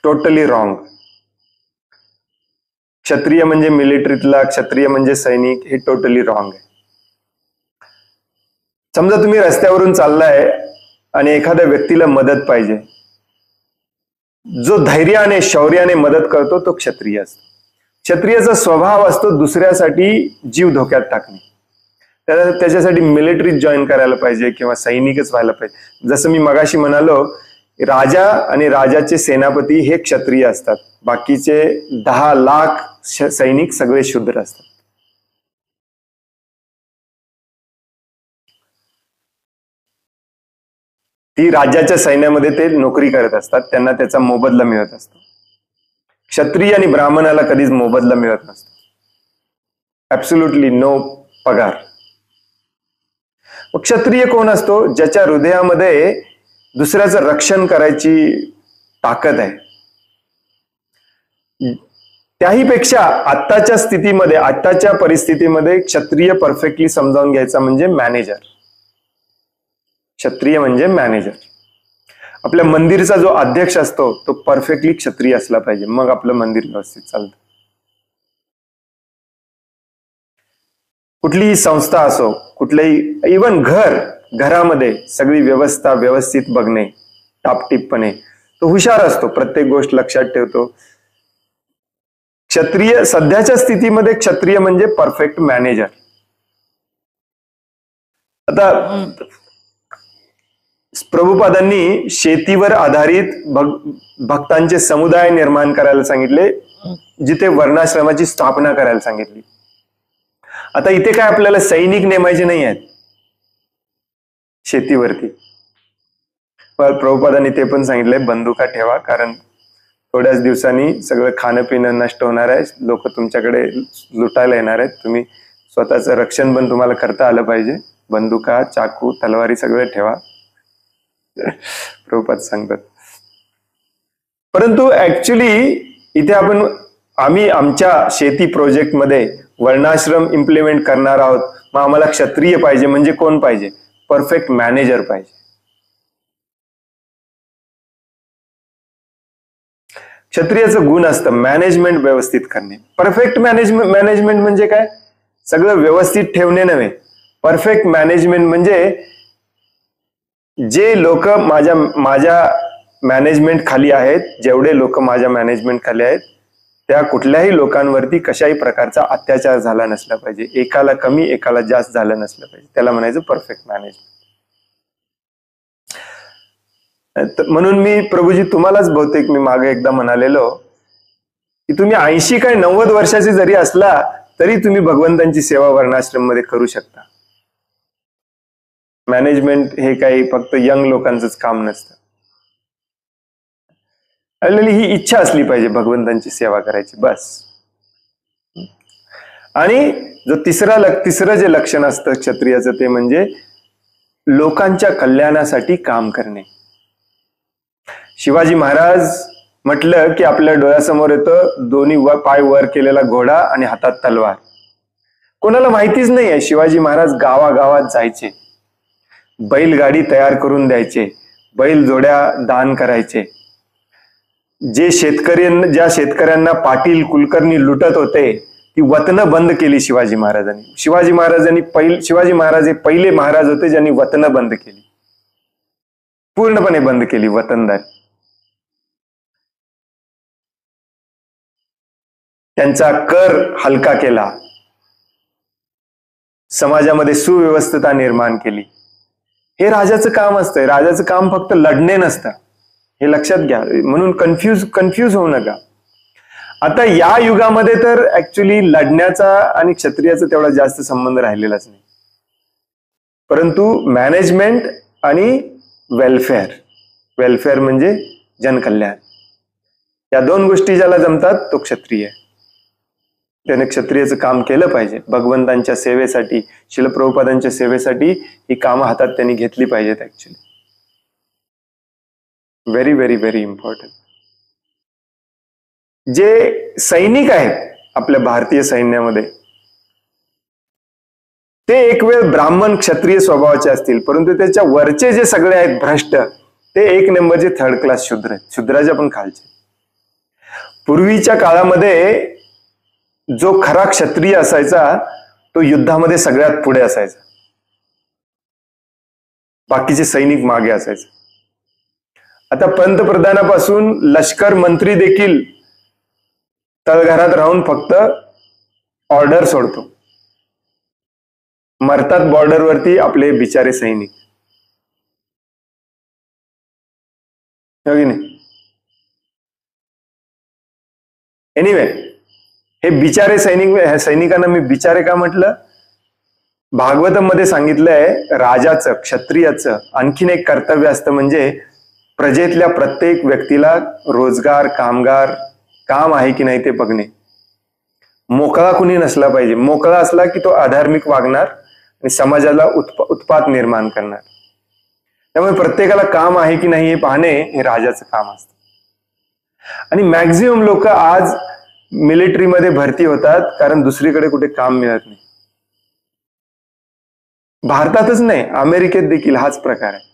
Totally wrong. क्षत्रिय म्हणजे मिलिटरीतला, क्षत्रिय म्हणजे सैनिक, हे टोटली रॉंग आहे. समजा तुम्ही रस्त्यावरून चाललाय आणि एखाद्या व्यक्तीला मदत पाहिजे, जो धैर्याने शौर्याने मदत करतो तो क्षत्रिय असतो. क्षत्रियाचा स्वभाव असतो दुसऱ्यासाठी जीव धोक्यात टाकणे. त्याच्यासाठी मिलिटरीत जॉईन करायला पाहिजे किंवा सैनिकच व्हायला पाहिजे. जसं मी मगाशी म्हणालो, राजा आणि राजाचे सेनापती हे क्षत्रिय असतात, बाकीचे 10 लाख सैनिक सगळे शूद्र असतात. ती राज्याच्या सैन्यामध्ये ते नोकरी करत असतात, त्यांना त्याचा मोबदला मिळत असतो. क्षत्रिय आणि ब्राह्मणाला कधीच मोबदला मिळत नसतो. ऍब्सोल्युटली नो पगार. क्षत्रिय कोण असतो? ज्याच्या हृदयामध्ये दुसऱ्याचं रक्षण करायची ताकद आहे. त्याहीपेक्षा आत्ताच्या स्थितीमध्ये, आत्ताच्या परिस्थितीमध्ये क्षत्रिय परफेक्टली समजावून घ्यायचा म्हणजे मॅनेजर. क्षत्रिय म्हणजे मॅनेजर. आपल्या मंदिरचा जो अध्यक्ष असतो तो परफेक्टली क्षत्रिय असला पाहिजे, मग आपलं मंदिर व्यवस्थित चालतं. कुठलीही संस्था असो, कुठलेही इवन घरामध्ये सगळी व्यवस्था व्यवस्थित बघणे, टापटीपपणे, तो हुशार असतो, प्रत्येक गोष्ट लक्षात ठेवतो. क्षत्रिय सध्याच्या स्थितीमध्ये क्षत्रिय म्हणजे परफेक्ट मॅनेजर. आता प्रभुपादांनी शेतीवर आधारित भक्तांचे समुदाय निर्माण करायला सांगितले, जिथे वर्णाश्रमाची स्थापना करायला सांगितली. आता इथे काय आपल्याला सैनिक नेमायचे नाही आहेत शेतीवरती, पण प्रभुपादांनी ते पण सांगितलंय बंदुका ठेवा, कारण थोड्याच दिवसांनी सगळं खाणं पिणं नष्ट होणार आहे, लोक तुमच्याकडे लुटायला येणार आहेत, तुम्ही स्वतःचं रक्षण पण तुम्हाला करता आलं पाहिजे. बंदुका, चाकू, तलवारी सगळं ठेवा, प्रभुपाद सांगतात. परंतु ऍक्च्युली इथे आम्ही आमच्या शेती प्रोजेक्ट मध्ये वर्णाश्रम इम्प्लिमेंट करणार आहोत. मग आम्हाला क्षत्रिय पाहिजे म्हणजे कोण पाहिजे? परफेक्ट मॅनेजर पाहिजे. क्षत्रियाचं गुण असतं मॅनेजमेंट व्यवस्थित करणे. परफेक्ट मॅनेजमेंट म्हणजे काय? सगळं व्यवस्थित ठेवणे नव्हे. परफेक्ट मॅनेजमेंट म्हणजे जे लोक माझ्या मॅनेजमेंट खाली आहेत, जेवढे लोक माझ्या मॅनेजमेंट खाली आहेत, त्या कुठल्याही लोकांवरती कशाही प्रकारचा अत्याचार झाला नसला पाहिजे, एकाला कमी एकाला जास्त झालं नसलं पाहिजे, त्याला म्हणायचं परफेक्ट मॅनेजमेंट. म्हणून मी प्रभूजी तुम्हालाच बहुतेक मी मागे एकदा म्हणालेलो की तुम्ही 80 काय 90 वर्षाचे जरी असला तरी तुम्ही भगवंतांची सेवा वर्णाश्रम मध्ये करू शकता. मॅनेजमेंट हे काही फक्त यंग लोकांचंच काम नसतं. ही इच्छा असली पाहिजे भगवंतांची सेवा करायची, बस. आणि जो तिसरं जे लक्षण असतं क्षत्रियाचं, ते म्हणजे लोकांच्या कल्याणासाठी काम करणे. शिवाजी महाराज म्हटलं की आपल्या डोळ्यासमोर येतं दोन्ही पाय वर केलेला घोडा आणि हातात तलवार. कोणाला माहितीच नाहीये, शिवाजी महाराज गावागावात जायचे, बैलगाडी तयार करून द्यायचे, बैल जोड्या दान करायचे. ज्या शेतकऱ्यांना पाटील कुलकर्णी लुटत होते ती वतनं बंद केली शिवाजी महाराजांनी. शिवाजी महाराज हे पहिले महाराज होते ज्यांनी वतनं बंद केली, पूर्णपणे बंद केली वतनदारी. त्यांचा कर हलका केला, समाजामध्ये सुव्यवस्था निर्माण केली. हे राजाचं काम असतंय. राजाचं काम फक्त लढणे नसतं, हे लक्षात घ्या. म्हणून कन्फ्यूज होऊ नका. आता या युगामध्ये तर ऍक्च्युली लढण्याचा आणि क्षत्रियाचा तेवढा जास्त संबंध राहिलेलाच नाही. परंतु मॅनेजमेंट आणि वेलफेअर म्हणजे जनकल्याण, या दोन गोष्टी ज्याला जमतात तो क्षत्रिय. त्याने क्षत्रियाचं काम केलं पाहिजे. भगवंतांच्या सेवेसाठी, शिल प्रभुपादांच्या सेवेसाठी ही कामं हातात त्यांनी घेतली पाहिजेत. Actually very very very important. जे सैनिक आहेत आपल्या भारतीय सैन्यामध्ये, ते एक वेळ ब्राह्मण क्षत्रिय स्वभावाचे असतील, परंतु त्याच्या वरचे जे सगळे आहेत भ्रष्ट, ते एक नंबरचे थर्ड क्लास शूद्र आहेत, शूद्राच्या पण खालचे. पूर्वीच्या काळामध्ये जो खरा क्षत्रिय असायचा तो युद्धामध्ये सगळ्यात पुढे असायचा, बाकीचे सैनिक मागे असायचे. आता पंतप्रधानापासून लष्कर मंत्री देखील तळघरात राहून फक्त ऑर्डर सोडतो. मरतात बॉर्डरवरती आपले बिचारे सैनिक, हो की नाही? एनिवे, हे बिचारे सैनिकांना मी बिचारे का म्हटलं? भागवतम मध्ये सांगितलंय राजाचं, क्षत्रियाचं आणखीन एक कर्तव्य असतं, म्हणजे प्रजेतल्या प्रत्येक व्यक्तीला रोजगार, कामगार, काम आहे की नाही ते बघणे. मोकळा कुणी नसला पाहिजे. मोकळा असला की तो अधार्मिक वागणार आणि समाजाला उत्पात निर्माण करणार. त्यामुळे प्रत्येकाला काम आहे की नाही हे पाहणे हे राजाचं काम असतं. आणि मॅक्झिमम लोक आज मिलिटरीमध्ये भरती होतात कारण दुसरीकडे कुठे काम मिळत नाही. भारतातच नाही, अमेरिकेत देखील हाच प्रकार आहे.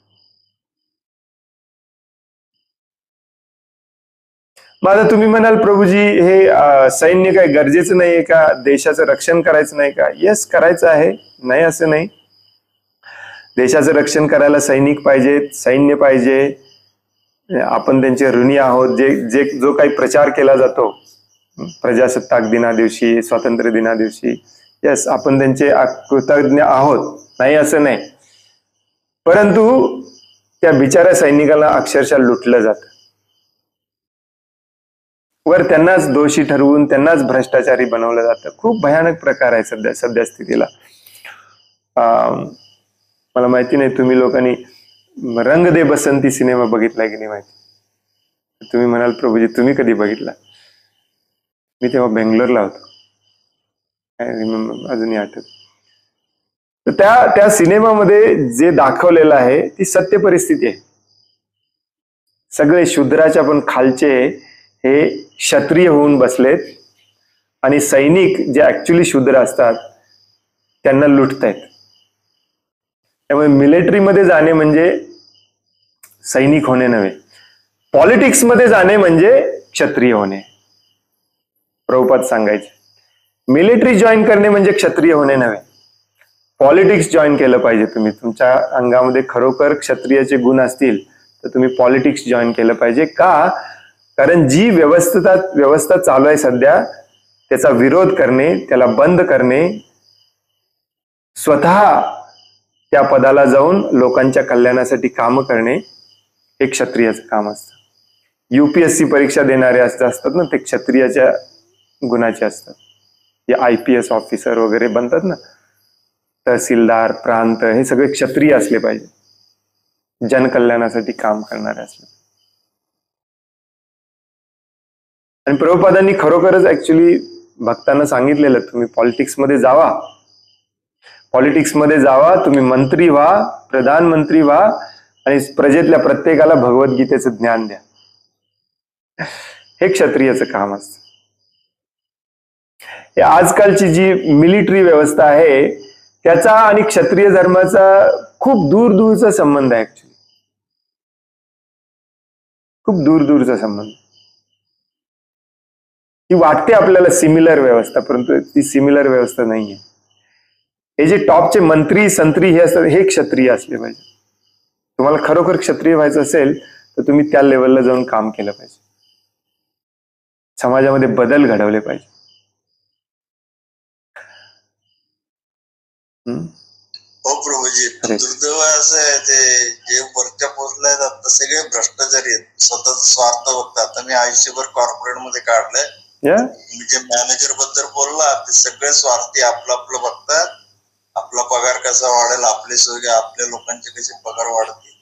मग आता तुम्ही म्हणाल प्रभूजी हे सैन्य काय गरजेचं नाहीये का? देशाचं रक्षण करायचं नाही का? येस, करायचं आहे, नाही असं नाही. देशाचं रक्षण करायला सैनिक पाहिजेत, सैन्य पाहिजे. आपण त्यांचे ऋणी आहोत. जो काही प्रचार केला जातो प्रजासत्ताक दिना दिवशी, स्वातंत्र्य दिना दिवशी, येस, आपण त्यांचे कृतज्ञ आहोत, नाही असं नाही. परंतु त्या बिचाऱ्या सैनिकाला अक्षरशः लुटलं जातं. वर त्यांनाच दोषी ठरवून त्यांनाच भ्रष्टाचारी बनवलं जातं. खूप भयानक प्रकार आहे सध्या स्थितीला. मला माहिती नाही तुम्ही लोकांनी रंग दे बसंती सिनेमा बघितलाय की नाही माहिती. तुम्ही म्हणाल प्रभूजी तुम्ही कधी बघितला? मी तेव्हा बेंगलोरला होतो, अजूनही आठवत. तर त्या सिनेमामध्ये जे दाखवलेलं आहे ती सत्य परिस्थिती आहे. सगळे शूद्राच्या पण खालचे हे क्षत्रिय होऊन बसलेत आणि सैनिक जे ऍक्च्युली शूद्र असतात त्यांना लुटतायत. त्यामुळे मिलिटरीमध्ये जाणे म्हणजे सैनिक होणे नव्हे, पॉलिटिक्समध्ये जाणे म्हणजे क्षत्रिय होणे. प्रभुपाद सांगायचे मिलिटरी जॉईन करणे म्हणजे क्षत्रिय होणे नव्हे, पॉलिटिक्स जॉईन केलं पाहिजे. तुम्ही तुमच्या अंगामध्ये खरोखर क्षत्रियाचे गुण असतील तर तुम्ही पॉलिटिक्स जॉईन केलं पाहिजे. का? कारण जी व्यवस्था चालू आहे सध्या त्याचा विरोध करणे, त्याला बंद करणे, स्वतः त्या पदाला जाऊन लोकांच्या कल्याणासाठी काम करणे हे क्षत्रियाचं काम असतं. UPSC परीक्षा देणारे असतात ना, ते क्षत्रियाच्या गुणाचे असतात. जे IPS ऑफिसर वगैरे बनतात ना, तहसीलदार, प्रांत, हे सगळे क्षत्रिय असले पाहिजे, जनकल्याणासाठी काम करणारे असले. आणि प्रभुपादांनी खरोखरच ऍक्च्युली भक्तांना सांगितलेलं तुम्ही पॉलिटिक्समध्ये जावा, तुम्ही मंत्री व्हा, प्रधानमंत्री व्हा आणि प्रजेतल्या प्रत्येकाला भगवद्गीतेचं ज्ञान द्या. हे क्षत्रियाचं काम असतं. हे आजकालची जी मिलिटरी व्यवस्था आहे त्याचा आणि क्षत्रिय धर्माचा खूप दूरचा संबंध आहे. ऍक्च्युली खूप दूरचा संबंध. ती वाटते आपल्याला सिमिलर व्यवस्था, परंतु ती सिमिलर व्यवस्था नाहीये. हे जे टॉपचे मंत्री संत्री हे असतात हे क्षत्रिय असले पाहिजे. तुम्हाला खरोखर क्षत्रिय व्हायचं असेल तर तुम्ही त्या लेवलला जाऊन काम केलं पाहिजे, समाजामध्ये बदल घडवले पाहिजे. हो प्रभूजी, दुर्दैव असं आहे ते जे वरच्या पोहोचले जातात सगळे भ्रष्टाचारी आहेत, स्वतःचा स्वार्थ बघतात. आता मी आयुष्यभर कॉर्पोरेट मध्ये काढलंय. मी जे मॅनेजर बद्दल बोलला ते सगळे स्वार्थी आपलं बघतात आपला पगार कसा वाढेल, आपले सगळे आपल्या लोकांचे कसे पगार वाढतील,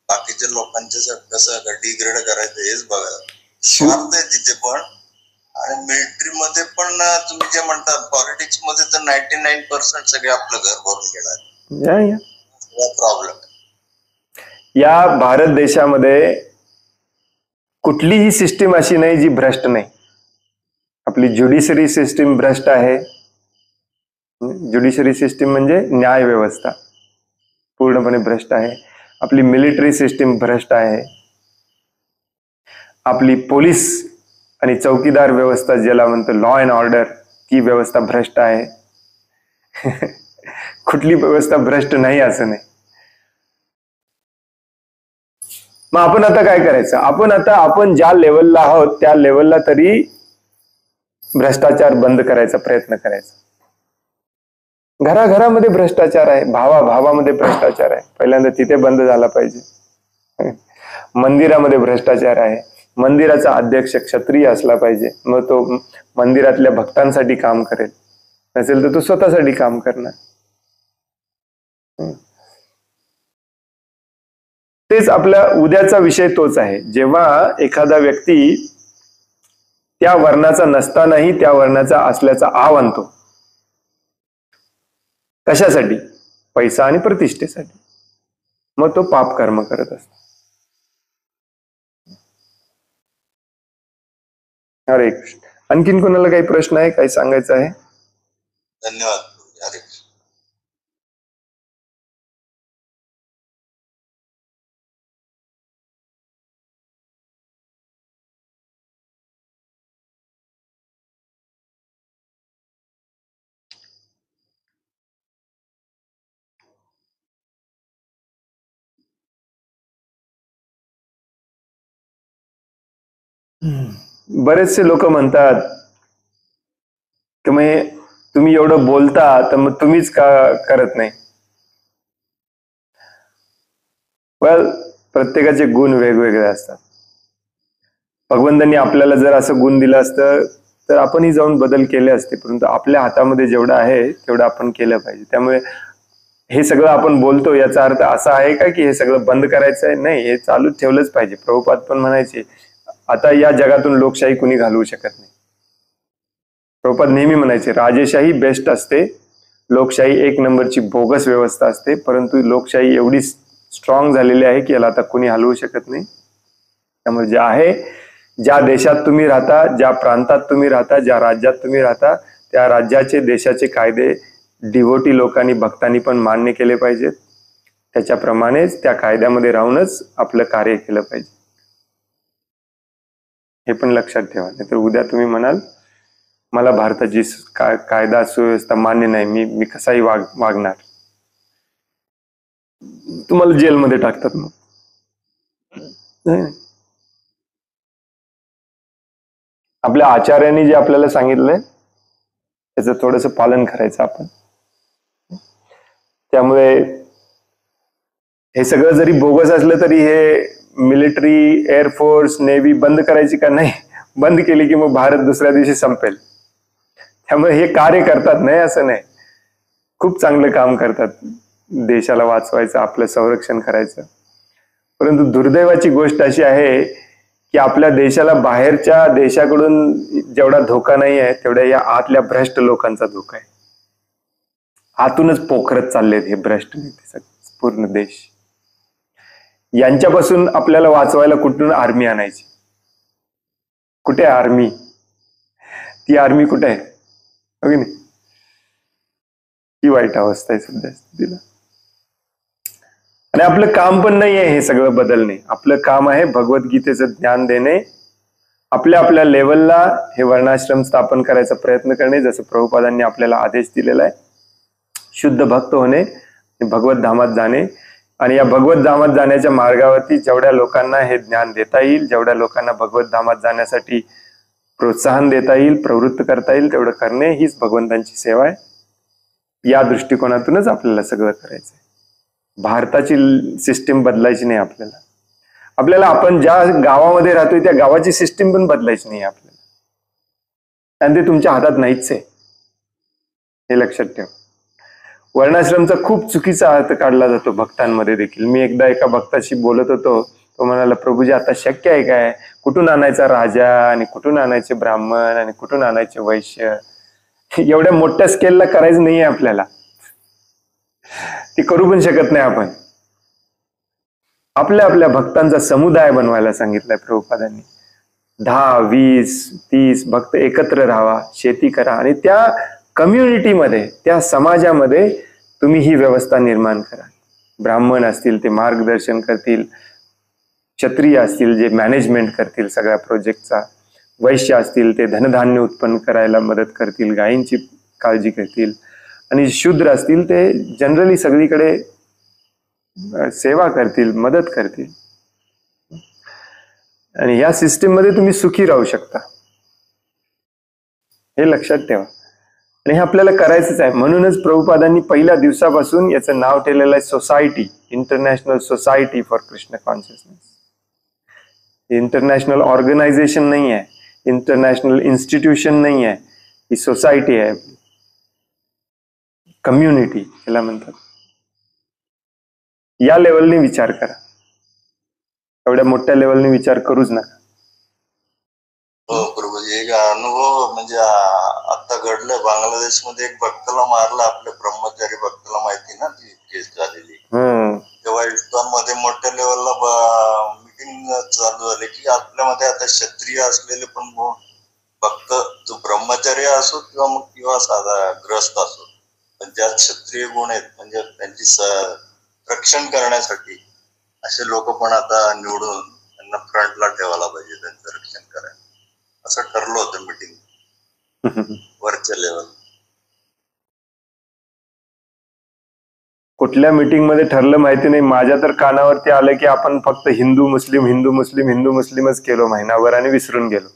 बाकीच्या लोकांचे कसं डिग्रेड करायचं हेच बघा. स्वार्थ आहे तिथे पण. आणि मिलिटरी मध्ये पण तुम्ही जे म्हणता पॉलिटिक्स मध्ये तर 99% सगळे आपलं घर भरून घेणार. प्रॉब्लेम या भारत देशामध्ये कुठलीही सिस्टीम अशी नाही जी भ्रष्ट नाही. आपली ज्युडिशरी सिस्टीम भ्रष्ट आहे. ज्युडिशरी सिस्टीम म्हणजे न्याय व्यवस्था पूर्णपणे भ्रष्ट आहे. आपली मिलिटरी सिस्टीम भ्रष्ट आहे. आपली पोलीस आणि चौकीदार व्यवस्था ज्याला म्हणतो लॉ अँड ऑर्डर ती व्यवस्था भ्रष्ट आहे. कुठली व्यवस्था भ्रष्ट नाही असं नाही. मग आपण आता काय करायचं? आपण ज्या लेवलला आहोत त्या लेवलला तरी भ्रष्टाचार बंद करायचा प्रयत्न करायचा. घराघरामध्ये भ्रष्टाचार आहे, भावाभावामध्ये भ्रष्टाचार आहे, पहिल्यांदा तिथे बंद झाला पाहिजे. मंदिरामध्ये भ्रष्टाचार आहे, मंदिराचा अध्यक्ष क्षत्रिय असला पाहिजे, मग तो मंदिरातल्या भक्तांसाठी काम करेल, नसेल तर तो स्वतःसाठी काम करणार. तेच आपला उद्याचा विषय तोच आहे. जेव्हा एखादा व्यक्ती त्या वर्णाचा नसतानाही त्या वर्णाचा असल्याचा आव आणतो, कशासाठी? पैसा आणि प्रतिष्ठेसाठी, मग तो पाप कर्म करत असतो. हरे कृष्ण. आणखीन कोणाला काही प्रश्न आहे, काही सांगायचं आहे? धन्यवाद. हरे कृष्ण. बरेचसे लोक म्हणतात की मग तुम्ही एवढं बोलता तर मग तुम्हीच का करत नाही? वेल, प्रत्येकाचे गुण वेगवेगळे असतात. भगवंतांनी आपल्याला जर असं गुण दिलं असतं तर आपणही जाऊन बदल केले असते, परंतु आपल्या हातामध्ये जेवढं आहे तेवढं आपण केलं पाहिजे. त्यामुळे हे सगळं आपण बोलतो याचा अर्थ असा आहे का की हे सगळं बंद करायचं आहे? नाही, हे चालू ठेवलंच पाहिजे. प्रभुपाद पण म्हणायचे आता या जगातून लोकशाही कुणी घालवू शकत नाही. प्रभुपाद नेहमी म्हणायचे राजेशाही बेस्ट असते, लोकशाही एक नंबरची बोगस व्यवस्था असते, परंतु लोकशाही एवढी स्ट्रॉंग झालेली आहे की याला आता कुणी हलवू शकत नाही. त्यामुळे जे आहे, ज्या देशात तुम्ही राहता, ज्या प्रांतात तुम्ही राहता, ज्या राज्यात तुम्ही राहता, त्या राज्याचे देशाचे कायदे डिव्होटी लोकांनी भक्तांनी पण मान्य केले पाहिजेत. त्याच्याप्रमाणेच त्या कायद्यामध्ये राहूनच आपलं कार्य केलं पाहिजे. हे पण लक्षात ठेवा, नाहीतर उद्या तुम्ही म्हणाल मला भारताची कायदा सुव्यवस्था मान्य नाही, मी कसाही वागणार, तुम्हाला जेलमध्ये टाकतात. मग आपल्या आचार्यांनी जे आपल्याला सांगितलंय त्याचं थोडस पालन करायचं आपण. त्यामुळे हे सगळं जरी बोगस असलं तरी हे मिलिटरी, एअरफोर्स, नेव्ही बंद करायची का नाही? बंद केली की मग भारत दुसऱ्या दिवशी संपेल. त्यामुळे हे कार्य करतात, नाही असं नाही, खूप चांगलं काम करतात, देशाला वाचवायचं, आपलं संरक्षण करायचं. परंतु दुर्दैवाची गोष्ट अशी आहे की आपल्या देशाला बाहेरच्या देशाकडून जेवढा धोका नाही आहे तेवढ्या या आतल्या भ्रष्ट लोकांचा धोका आहे. आतूनच पोखरत चाललेत हे भ्रष्ट नेते पूर्ण देश. यांच्यापासून आपल्याला वाचवायला कुठून आर्मी आणायची? कुठे आर्मी? ती आर्मी कुठे आहे? हो की नाही? ती वाईट अवस्था आहे सध्या स्थितीला. आणि आपलं काम पण नाही आहे हे सगळं बदलणे. आपलं काम आहे भगवद्गीतेचं ज्ञान देणे, आपल्या आपल्या लेवलला हे वर्णाश्रम स्थापन करायचा प्रयत्न करणे, जसं प्रभुपादांनी आपल्याला आदेश दिलेला आहे. शुद्ध भक्त होणे, भगवत धामात जाणे, आणि या भगवत धामात जाण्याच्या मार्गावरती जेवढ्या लोकांना हे ज्ञान देता येईल, जेवढ्या लोकांना भगवत धामात जाण्यासाठी प्रोत्साहन देता येईल, प्रवृत्त करता येईल, तेवढं करणे हीच भगवंतांची सेवा आहे. या दृष्टिकोनातूनच आपल्याला सगळं करायचं आहे. भारताची सिस्टीम बदलायची नाही आपल्याला. आपल्याला आपण ज्या गावामध्ये राहतोय त्या गावाची सिस्टीम पण बदलायची नाही आपल्याला, आणि ते तुमच्या हातात नाहीच आहे, हे लक्षात ठेवा. वर्णाश्रमचा खूप चुकीचा अर्थ काढला जातो भक्तांमध्ये देखील. मी एकदा एका भक्ताशी बोलत होतो, तो म्हणाला, प्रभूजी आता शक्य आहे काय, कुठून आणायचा राजा आणि कुठून आणायचे ब्राह्मण आणि कुठून आणायचे वैश्य, एवढ्या मोठ्या स्केलला करायचं नाहीये आपल्याला, ती करू पण शकत नाही आपण. आपल्या आपल्या भक्तांचा समुदाय बनवायला सांगितलंय प्रभुपादांनी. 10, 20, 30 भक्त एकत्र राहावा, शेती करा आणि त्या कम्युनिटीमध्ये, त्या समाजामध्ये तुम्ही ही व्यवस्था निर्माण करा. ब्राह्मण असतील ते मार्गदर्शन करतील, क्षत्रिय असतील जे मॅनेजमेंट करतील सगळ्या प्रोजेक्टचा, वैश्य असतील ते धनधान्य उत्पन्न करायला मदत करतील, गायींची काळजी घेतील, आणि शूद्र असतील ते जनरली सगळीकडे सेवा करतील, मदत करतील. आणि या सिस्टीम मध्ये तुम्ही सुखी राहू शकता, हे लक्षात ठेवा. आणि हे आपल्याला करायचंच आहे. म्हणूनच प्रभुपादांनी पहिल्या दिवसापासून याचं नाव ठेवलेलं आहे society, international society for Krishna consciousness. International organization नाही आहे, इंटरनॅशनल इन्स्टिट्यूशन नाही आहे, ही सोसायटी आहे, कम्युनिटी याला म्हणतात. या लेवलने विचार करा, एवढ्या मोठ्या लेवलने विचार करूच नका. हो प्रभूजी, एक अनुभव म्हणजे आता घडलं बांगलादेशमध्ये, एक भक्ताला मारलं, आपल्या ब्रह्मचारी भक्ताला, माहिती ना ती केस झालेली. तेव्हा हिंदुस्थानमध्ये मोठ्या लेवलला मीटिंग चालू झाली की आपल्यामध्ये आता क्षत्रिय असलेले पण भक्त, जो ब्रह्मचारी असो किंवा साधा ग्रस्त असो, पण ज्यात क्षत्रिय गुण आहेत म्हणजे त्यांची रक्षण करण्यासाठी असे लोक पण आता निवडून त्यांना फ्रंटला ठेवायला पाहिजे, त्यांचं रक्षण करायला, असं ठरलं होतं मीटिंग वरच्या लेवल. कुठल्या मीटिंग मध्ये ठरलं माहिती नाही, माझ्या तर कानावरती आलं की आपण फक्त हिंदू मुस्लिम हिंदू मुस्लिम हिंदू मुस्लिमच केलो महिनाभर आणि विसरून गेलो.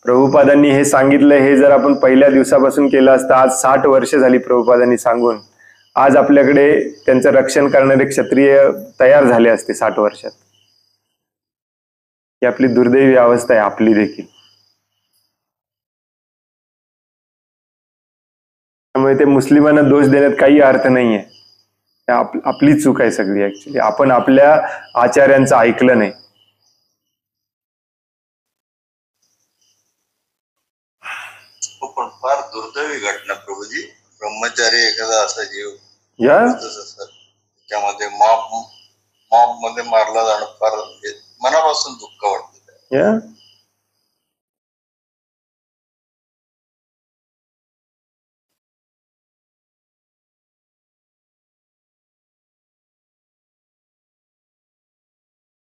प्रभुपादांनी हे सांगितलं, हे जर आपण पहिल्या दिवसापासून केलं असतं, आज 60 वर्ष झाली प्रभुपादांनी सांगून, आज आपल्याकडे त्यांचं रक्षण करणारे क्षत्रिय तयार झाले असते 60 वर्षात. ही आपली दुर्दैवी अवस्था आहे, आपली देखील. त्यामुळे ते मुस्लिमांना दोष देण्यात काही अर्थ नाहीये, आपली चूक आहे सगळी. ऍक्च्युली आपण आपल्या आचार्यांचं ऐकलं नाही. पण फार दुर्दैवी घटना प्रभूजी, ब्रह्मचारी एखादा असा जीव त्याच्यामध्ये मॉब मध्ये मारला जाणं फार मनापासून दुःख वाटतं.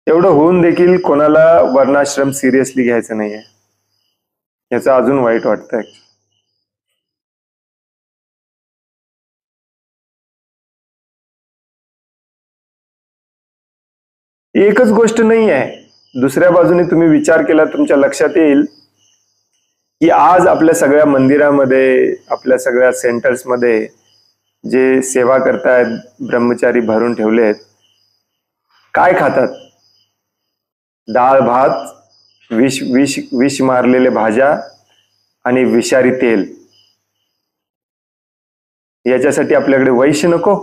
एवढं होऊन देखील कोणाला वर्णाश्रम सिरियसली घ्यायचं नाहीये, याचं अजून वाईट वाटतं. एकच गोष्ट नाही आहे, दुसऱ्या बाजूने तुम्ही विचार केला तुमच्या लक्षात येईल की आज आपल्या सगळ्या मंदिरामध्ये, आपल्या सगळ्या सेंटर्स मध्ये जे सेवा करतायत ब्रह्मचारी भरून ठेवलेत, काय खातात? डाळ भात, विष मारलेले भाज्या आणि विषारी तेल. याच्यासाठी आपल्याकडे वैश्य नको?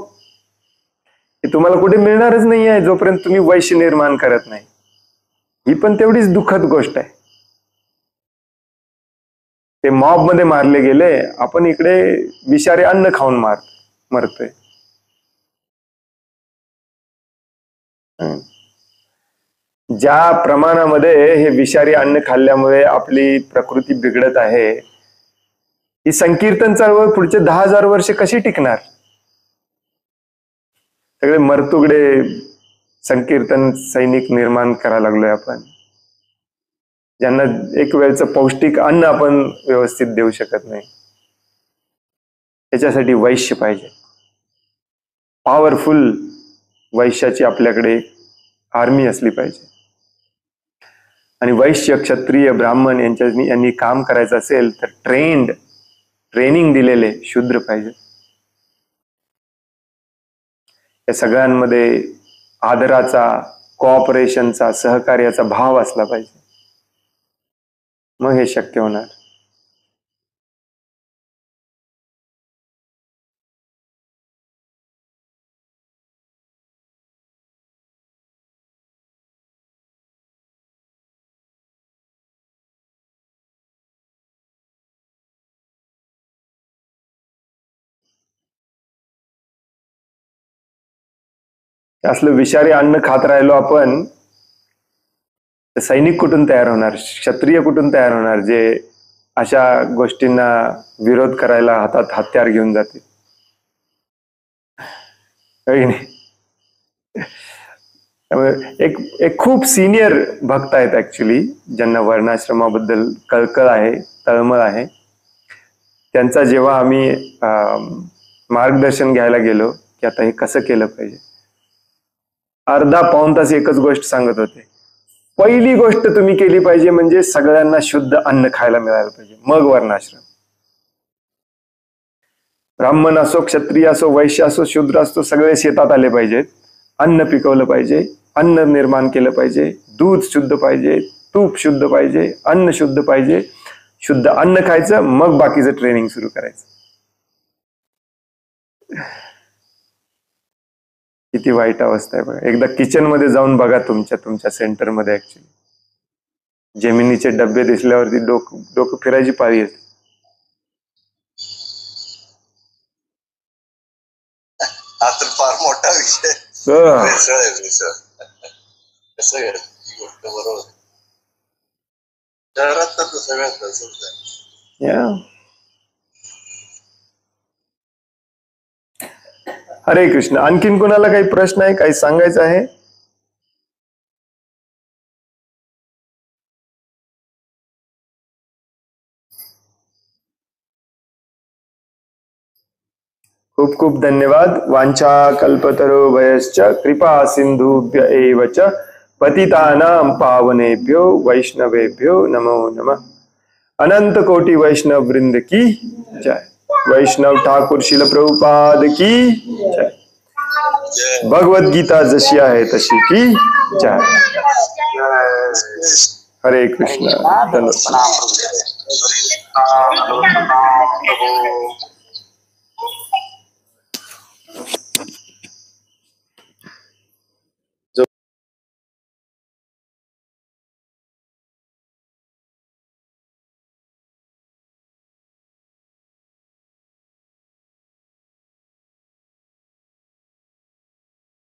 हे तुम्हाला कुठे मिळणारच नाही आहे जोपर्यंत तुम्ही वैश्य निर्माण करत नाही. ही पण तेवढीच दुःखद गोष्ट आहे. ते मॉब मध्ये मारले गेले, आपण इकडे विषारी अन्न खाऊन मरतोय. ज्या प्रमाणामध्ये हे विषारी अन्न खाल्ल्यामुळे आपली प्रकृती बिघडत आहे, ही संकीर्तन चळवळ पुढचे 10,000 वर्ष कशी टिकणार? सगळे मरतुगडे संकीर्तन सैनिक निर्माण करायला लागलोय आपण, ज्यांना एक वेळचं पौष्टिक अन्न आपण व्यवस्थित देऊ शकत नाही. त्याच्यासाठी वैश्य पाहिजे, पॉवरफुल वैश्याची आपल्याकडे आर्मी असली पाहिजे. आणि वैश्य, क्षत्रिय, ब्राह्मण यांनी काम करायचं असेल तर ट्रेनिंग दिलेले शूद्र पाहिजे. या सगळ्यांमध्ये आदराचा, कोऑपरेशनचा, सहकार्याचा भाव असला पाहिजे, मग हे शक्य होणार. असलं विषारी अन्न खात राहिलो आपण, तर सैनिक कुठून तयार होणार, क्षत्रिय कुठून तयार होणार जे अशा गोष्टींना विरोध करायला हातात हत्यार घेऊन जाते. त्यामुळे एक एक खूप सिनियर भक्त आहेत ऍक्च्युली, ज्यांना वर्णाश्रमाबद्दल कळकळ आहे, तळमळ आहे. त्यांचा जेव्हा आम्ही मार्गदर्शन घ्यायला गेलो की आता हे कसं केलं पाहिजे, अर्धा पाऊण तास एकच गोष्ट सांगत होते. पहिली गोष्ट तुम्ही केली पाहिजे म्हणजे सगळ्यांना शुद्ध अन्न खायला मिळायला पाहिजे, मग वर्णाश्रम. ब्राह्मण असो, क्षत्रिय असो, वैश्य असो, शूद्र असो, सगळे शेतात आले पाहिजेत, अन्न पिकवलं पाहिजे, अन्न निर्माण केलं पाहिजे, दूध शुद्ध पाहिजे, तूप शुद्ध पाहिजे, अन्न शुद्ध पाहिजे, शुद्ध अन्न खायचं, मग बाकीचं ट्रेनिंग सुरू करायचं. किती वाईट अवस्था आहे बघा. एकदा किचन मध्ये जाऊन बघा तुमच्या सेंटर मध्ये. ऍक्च्युली जेमिनीचे डबे दिसल्यावरती डोकं फिरायची पाळी येते. हा तर फार मोठा विषय. भेसळ आहे, भेसळ. कसं आहे ही गोष्ट, बरोबर. शहरात तर सगळ्यात तसंच आहे. हरे कृष्ण. आणखीन कोणाला काही प्रश्न आहे, काही सांगायचं आहे? खूप खूप धन्यवाद. वांछा कल्पतरुभयश्च कृपा सिंधुभ्य एव च पतितानां पावनेभ्यो वैष्णवेभ्यो नमो नमः. अनंत कोटि वैष्णव वृंद की जय. वैष्णव ठाकुर शिल प्रभुपाद की जय. भगवत गीता जशी आहे तशी की जय. हरे कृष्ण. धन्यवाद.